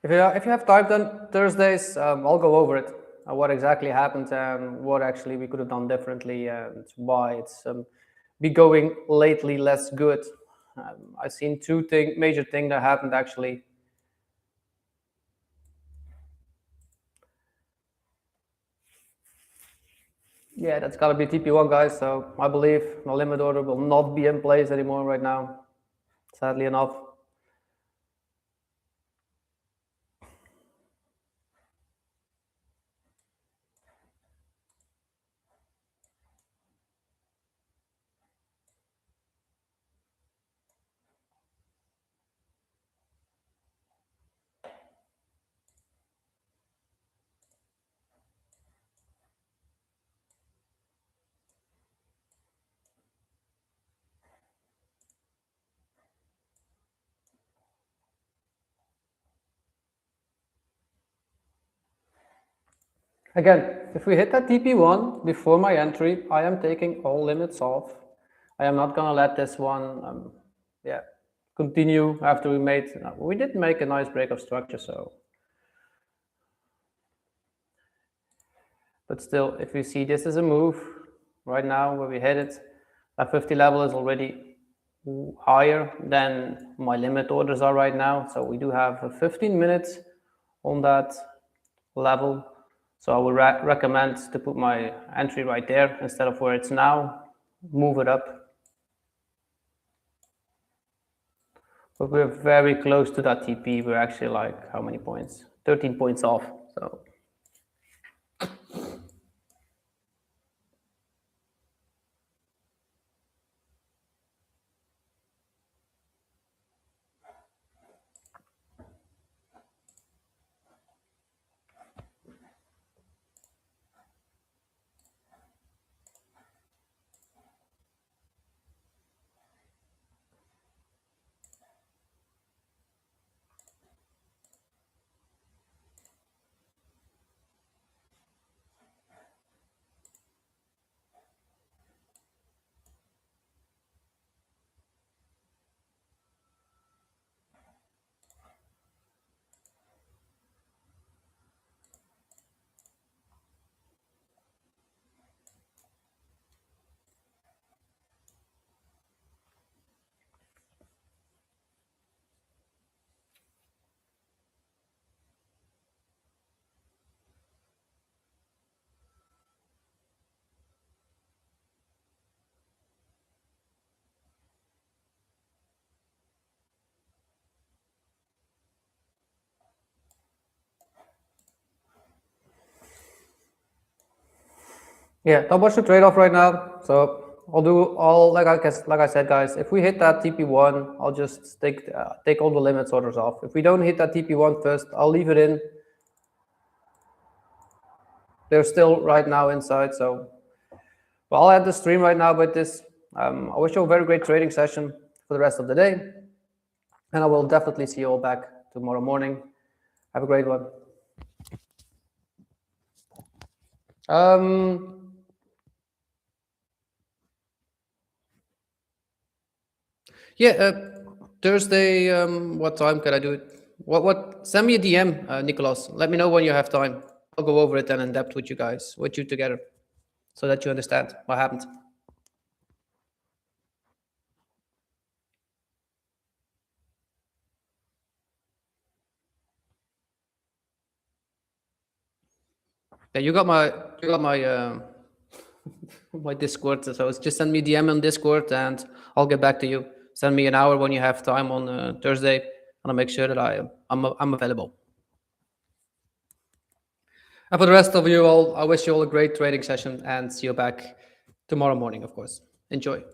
If you have time then Thursdays, I'll go over it. What exactly happened and what actually we could have done differently and why it's be going lately less good. I've seen two major things that happened actually. Yeah, that's gotta be TP1, guys. So I believe the limit order will not be in place anymore right now, sadly enough. Again, if we hit that TP1 before my entry, I am taking all limits off. I am not gonna let this one, continue after we made. We did make a nice break of structure, so. But still, if we see this as a move right now where we hit it, that 50 level is already higher than my limit orders are right now. So we do have 15 minutes on that level. So I would recommend to put my entry right there instead of where it's now, move it up. But we're very close to that TP. We're actually like, how many points? 13 points off. So. Yeah, not much to trade off right now. So I'll do all like I said, guys. If we hit that TP1, I'll just take all the limit orders off. If we don't hit that TP1 first, I'll leave it in. They're still right now inside, so well, I'll end the stream right now with this. I wish you a very great trading session for the rest of the day, and I will definitely see you all back tomorrow morning. Have a great one. Yeah, Thursday. What time can I do it? What? Send me a DM, Nicholas. Let me know when you have time. I'll go over it then in depth with you guys, with you together, so that you understand what happened. Yeah, you got my my Discord. So it's just send me DM on Discord, and I'll get back to you. Send me an hour when you have time on Thursday, and I'll make sure that I'm available. And for the rest of you all, I wish you all a great trading session, and see you back tomorrow morning, of course. Enjoy.